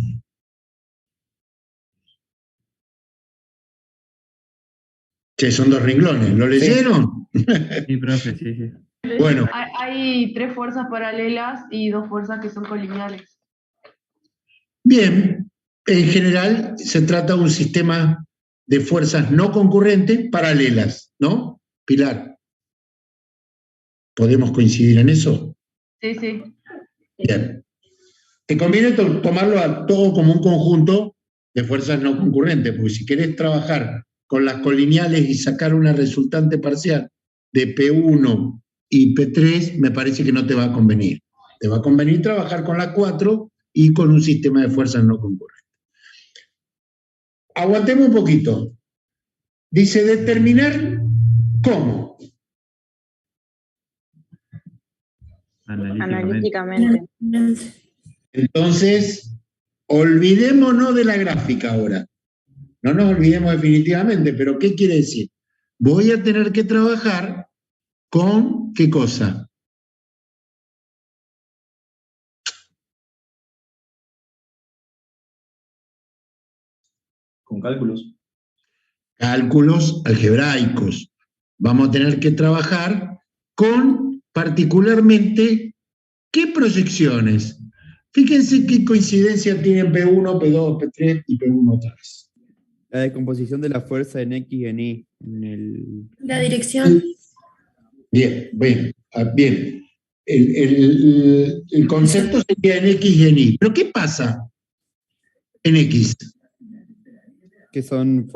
Che, son dos renglones. ¿Lo leyeron? Sí, profe, sí. Bueno. Hay tres fuerzas paralelas y dos fuerzas que son colineales. Bien, en general se trata de un sistema de fuerzas no concurrentes paralelas, ¿no? Pilar, ¿podemos coincidir en eso? Sí. Bien. Te conviene tomarlo a todo como un conjunto de fuerzas no concurrentes, porque si querés trabajar con las colineales y sacar una resultante parcial de P1 y P3, me parece que no te va a convenir. Te va a convenir trabajar con las 4 y con un sistema de fuerzas no concurrentes. Aguantemos un poquito. Dice determinar cómo. Analíticamente. Entonces, olvidémonos de la gráfica ahora. No nos olvidemos definitivamente, pero ¿qué quiere decir? Voy a tener que trabajar con ¿qué cosa? Con cálculos. Cálculos algebraicos. Vamos a tener que trabajar con particularmente ¿qué proyecciones? Fíjense qué coincidencia tienen P1, P2, P3 y P1 otra vez. La decomposición de la fuerza en X y en Y. La dirección. Bien, bien, bien. El concepto sería en X y en Y. ¿Pero qué pasa en X? Que son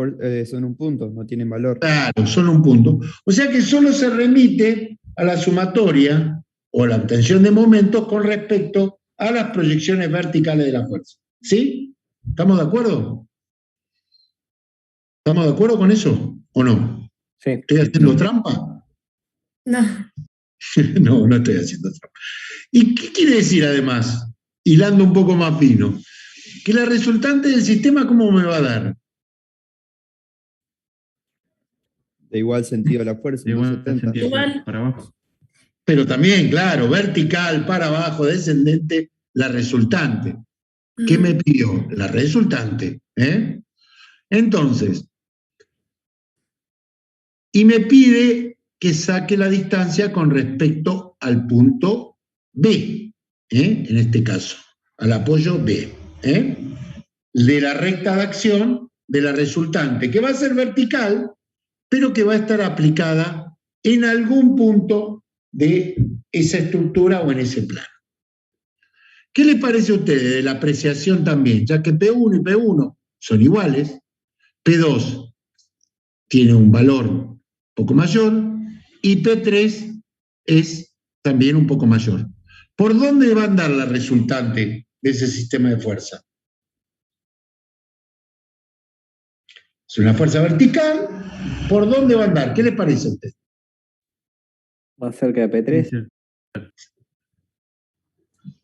un punto, no tienen valor. Claro, son un punto. O sea que solo se remite a la sumatoria o la obtención de momentos con respecto a las proyecciones verticales de la fuerza. ¿Sí? ¿Estamos de acuerdo? ¿Estamos de acuerdo con eso o no? Sí. ¿Estoy haciendo trampa? No. No, no estoy haciendo trampa. ¿Y qué quiere decir además, hilando un poco más fino? Que la resultante del sistema, ¿cómo me va a dar? De igual sentido a la fuerza, Igual 270. Igual. para abajo. Pero también, claro, vertical, para abajo, descendente, la resultante. ¿Qué me pidió? La resultante. Entonces, y me pide que saque la distancia con respecto al punto B, en este caso, al apoyo B, de la recta de acción de la resultante, que va a ser vertical, pero que va a estar aplicada en algún punto de esa estructura o en ese plano. ¿Qué les parece a ustedes de la apreciación también? Ya que P1 y P1 son iguales, P2 tiene un valor poco mayor y P3 es también un poco mayor. ¿Por dónde va a andar la resultante de ese sistema de fuerza? Es una fuerza vertical. ¿Por dónde va a andar? ¿Qué les parece a usted? Más cerca de P3.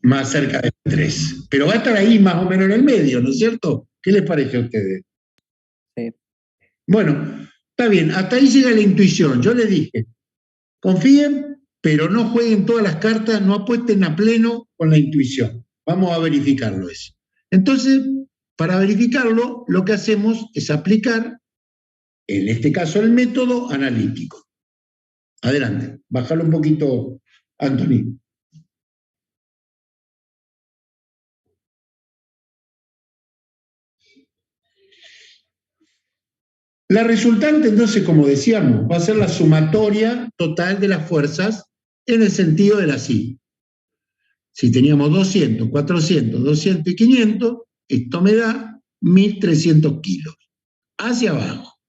Más cerca de P3. Pero va a estar ahí más o menos en el medio, ¿no es cierto? ¿Qué les parece a ustedes? Sí. Bueno, está bien, hasta ahí llega la intuición. Yo les dije, confíen, pero no jueguen todas las cartas, no apuesten a pleno con la intuición. Vamos a verificarlo eso. Entonces, para verificarlo, lo que hacemos es aplicar, en este caso, el método analítico. Adelante, bájalo un poquito, Anthony. La resultante, entonces, como decíamos, va a ser la sumatoria total de las fuerzas en el sentido de la SI. Si teníamos 200, 400, 200 y 500, esto me da 1.300 kilos hacia abajo,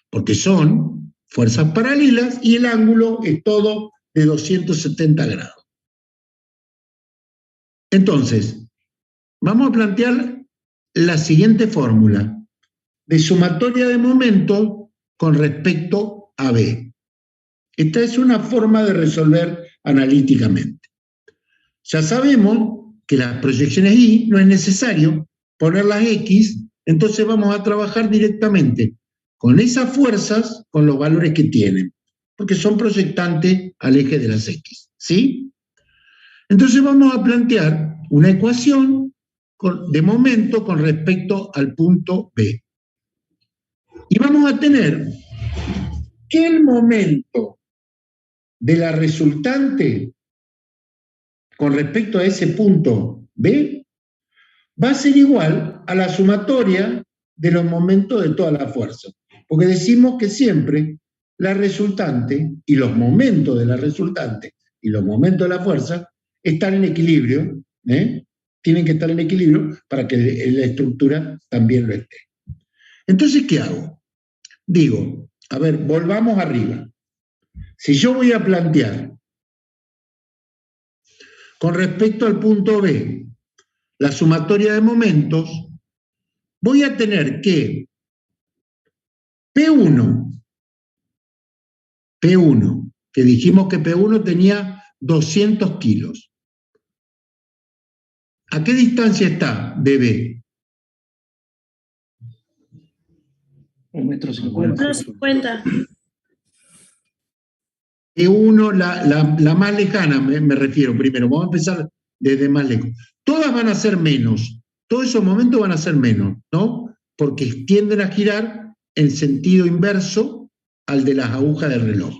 porque son fuerzas paralelas y el ángulo es todo de 270 grados. Entonces, vamos a plantear la siguiente fórmula de sumatoria de momentos con respecto a B. Esta es una forma de resolver analíticamente. Ya sabemos que las proyecciones Y no es necesario ponerlas X, entonces vamos a trabajar directamente con esas fuerzas, con los valores que tienen, porque son proyectantes al eje de las X, ¿sí? Entonces vamos a plantear una ecuación de momento con respecto al punto B. Y vamos a tener que el momento de la resultante con respecto a ese punto B va a ser igual a la sumatoria de los momentos de toda la fuerza. Porque decimos que siempre la resultante y los momentos de la resultante y los momentos de la fuerza están en equilibrio, tienen que estar en equilibrio para que la estructura también lo esté. Entonces, ¿qué hago? Digo, a ver, volvamos arriba. Si yo voy a plantear con respecto al punto B la sumatoria de momentos, voy a tener que P1, que dijimos que P1 tenía 200 kilos. ¿A qué distancia está de B? 1,50 m. P1, la más lejana, me refiero primero. Vamos a empezar desde más lejos. Todas van a ser menos. Todos esos momentos van a ser menos, ¿no? Porque tienden a girar en sentido inverso al de las agujas del reloj.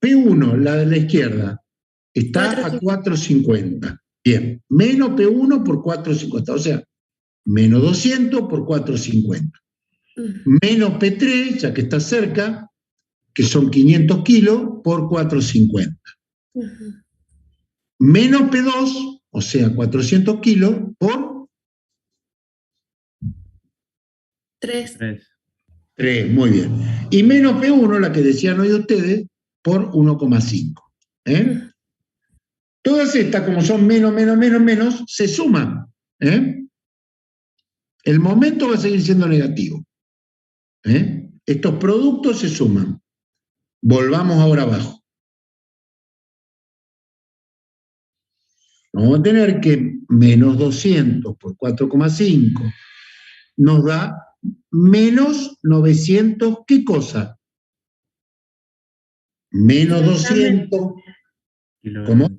P1, la de la izquierda, está a 4,50. Bien, menos P1 por 4,50. O sea, menos 200 por 450. Menos P3, ya que está cerca, que son 500 kilos, por 450. Menos P2, o sea, 400 kilos, por 3. 3, muy bien. Y menos P1, la que decían hoy ustedes, por 1,5. Todas estas, como son menos, se suman. El momento va a seguir siendo negativo. Estos productos se suman. Volvamos ahora abajo. Vamos a tener que menos 200 por 4,5 nos da menos 900, ¿qué cosa? Menos 200, ¿cómo?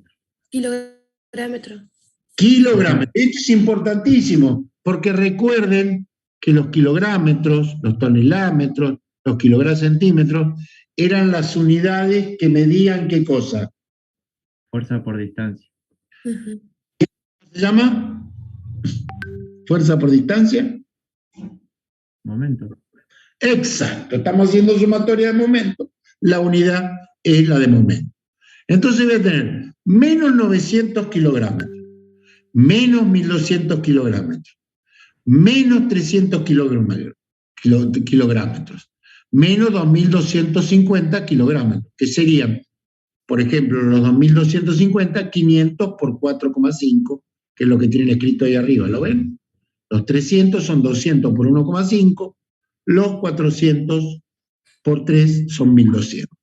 Kilográmetro. Kilogramos. Esto es importantísimo, porque recuerden que los kilográmetros, los tonelámetros, los kilogramos centímetros, eran las unidades que medían ¿qué cosa? Fuerza por distancia. ¿Qué se llama? ¿Fuerza por distancia? Momento. Exacto, estamos haciendo sumatoria de momento. La unidad es la de momento. Entonces voy a tener menos 900 kilográmetros, menos 1200 kilográmetros, menos 300 kilográmetros, menos 2250 kilográmetros, que serían, por ejemplo, los 2250, 500 por 4,5, que es lo que tienen escrito ahí arriba, ¿lo ven? Los 300 son 200 por 1,5, los 400 por 3 son 1200.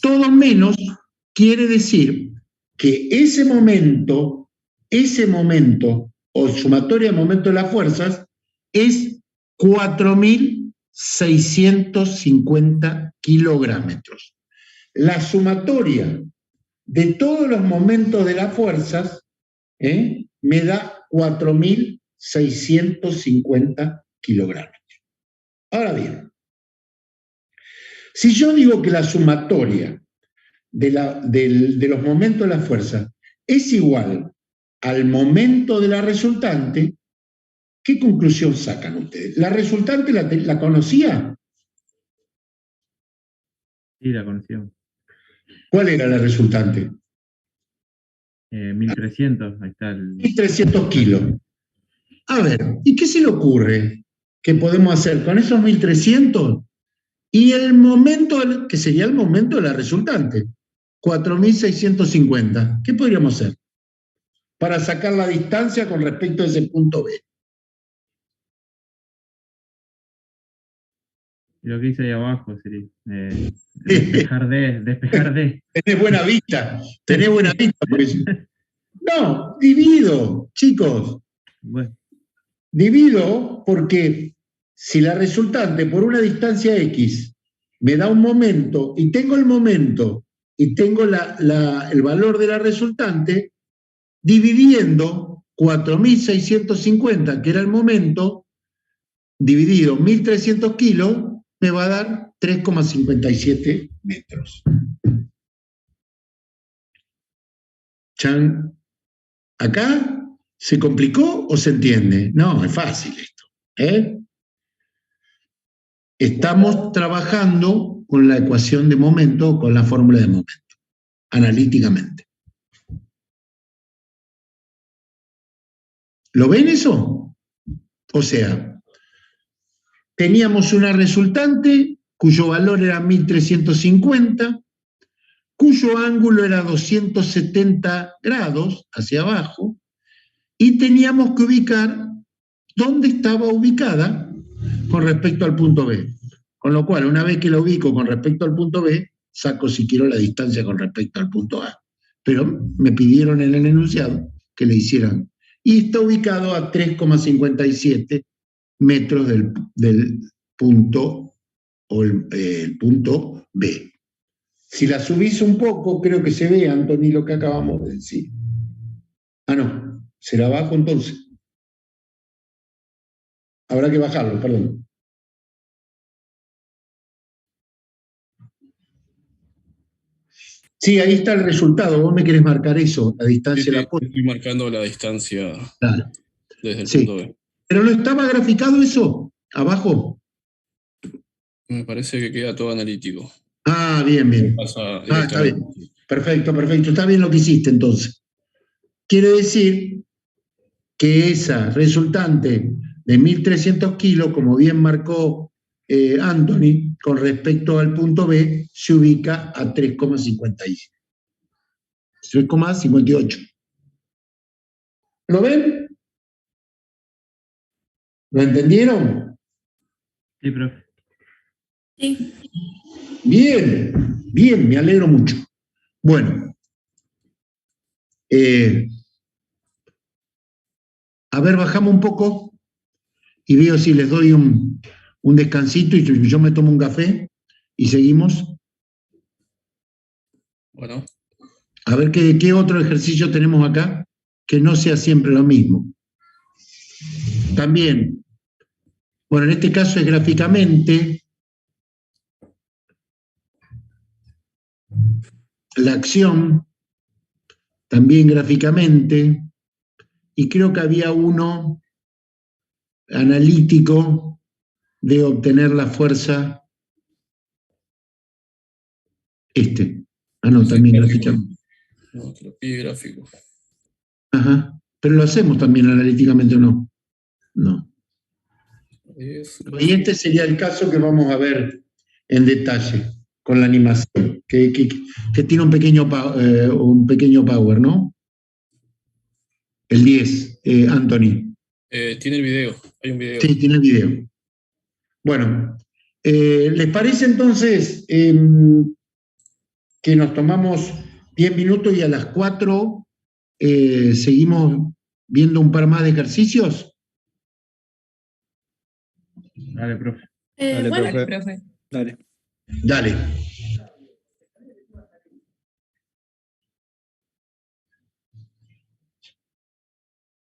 Todo menos quiere decir que ese momento, o sumatoria de momento de las fuerzas, es 4.650 kilográmetros. La sumatoria de todos los momentos de las fuerzas me da 4.650 kilogramos. Ahora bien, si yo digo que la sumatoria de los momentos de la fuerza es igual al momento de la resultante, ¿qué conclusión sacan ustedes? ¿La resultante la conocía? Sí, la conocíamos. ¿Cuál era la resultante? 1300, ahí está el... 1300 kilos. A ver, ¿y qué se le ocurre que podemos hacer con esos 1300? Y el momento, que sería el momento de la resultante, 4.650. ¿Qué podríamos hacer para sacar la distancia con respecto a ese punto B? Lo que hice ahí abajo sería despejar D. Tenés buena vista. No, divido, chicos. Bueno. Divido porque si la resultante por una distancia X me da un momento y tengo el momento y tengo el valor de la resultante, dividiendo 4.650, que era el momento, dividido 1.300 kilos, me va a dar 3,57 metros. Chan. ¿Acá se complicó o se entiende? No, es fácil esto. Estamos trabajando con la ecuación de momento, con la fórmula de momento, analíticamente. ¿Lo ven eso? O sea, teníamos una resultante cuyo valor era 1.350, cuyo ángulo era 270 grados hacia abajo, y teníamos que ubicar dónde estaba ubicada con respecto al punto B. Con lo cual, una vez que la ubico con respecto al punto B, saco si quiero la distancia con respecto al punto A. Pero me pidieron en el enunciado que le hicieran. Y está ubicado a 3,57 metros del punto, o el punto B. Si la subís un poco, creo que se ve, Antoni, lo que acabamos de decir. Ah, no, será abajo entonces. Habrá que bajarlo, perdón. Sí, ahí está el resultado. Vos me querés marcar eso, la distancia de la puerta. Estoy marcando la distancia. Claro. desde el Sí. punto B. ¿Pero no estaba graficado eso? ¿Abajo? Me parece que queda todo analítico. Ah, bien, bien. Pasa Está bien. directamente. Perfecto, perfecto. Está bien lo que hiciste entonces. Quiere decir que esa resultante de 1.300 kilos, como bien marcó Anthony, con respecto al punto B, se ubica a 3,58. 3,58. ¿Lo ven? ¿Lo entendieron? Sí, profe. Sí. Bien, bien, me alegro mucho. Bueno, a ver, bajamos un poco y veo si les doy un descansito y yo me tomo un café y seguimos. Bueno, A ver qué otro ejercicio tenemos acá que no sea siempre lo mismo. También, bueno, en este caso es gráficamente la acción, también gráficamente, y creo que había uno analítico de obtener la fuerza, no, también gráficamente. no, te lo pide gráfico. Ajá, pero lo hacemos también analíticamente o no. No. Y este sería el caso que vamos a ver en detalle con la animación, que tiene un pequeño power, ¿no? El 10, Anthony. Tiene el video, hay un video. Sí, tiene el video. Bueno, ¿les parece entonces que nos tomamos 10 minutos y a las 4 seguimos viendo un par más de ejercicios? Dale, profe. Dale, Bueno, profe. Profe. Dale. Dale.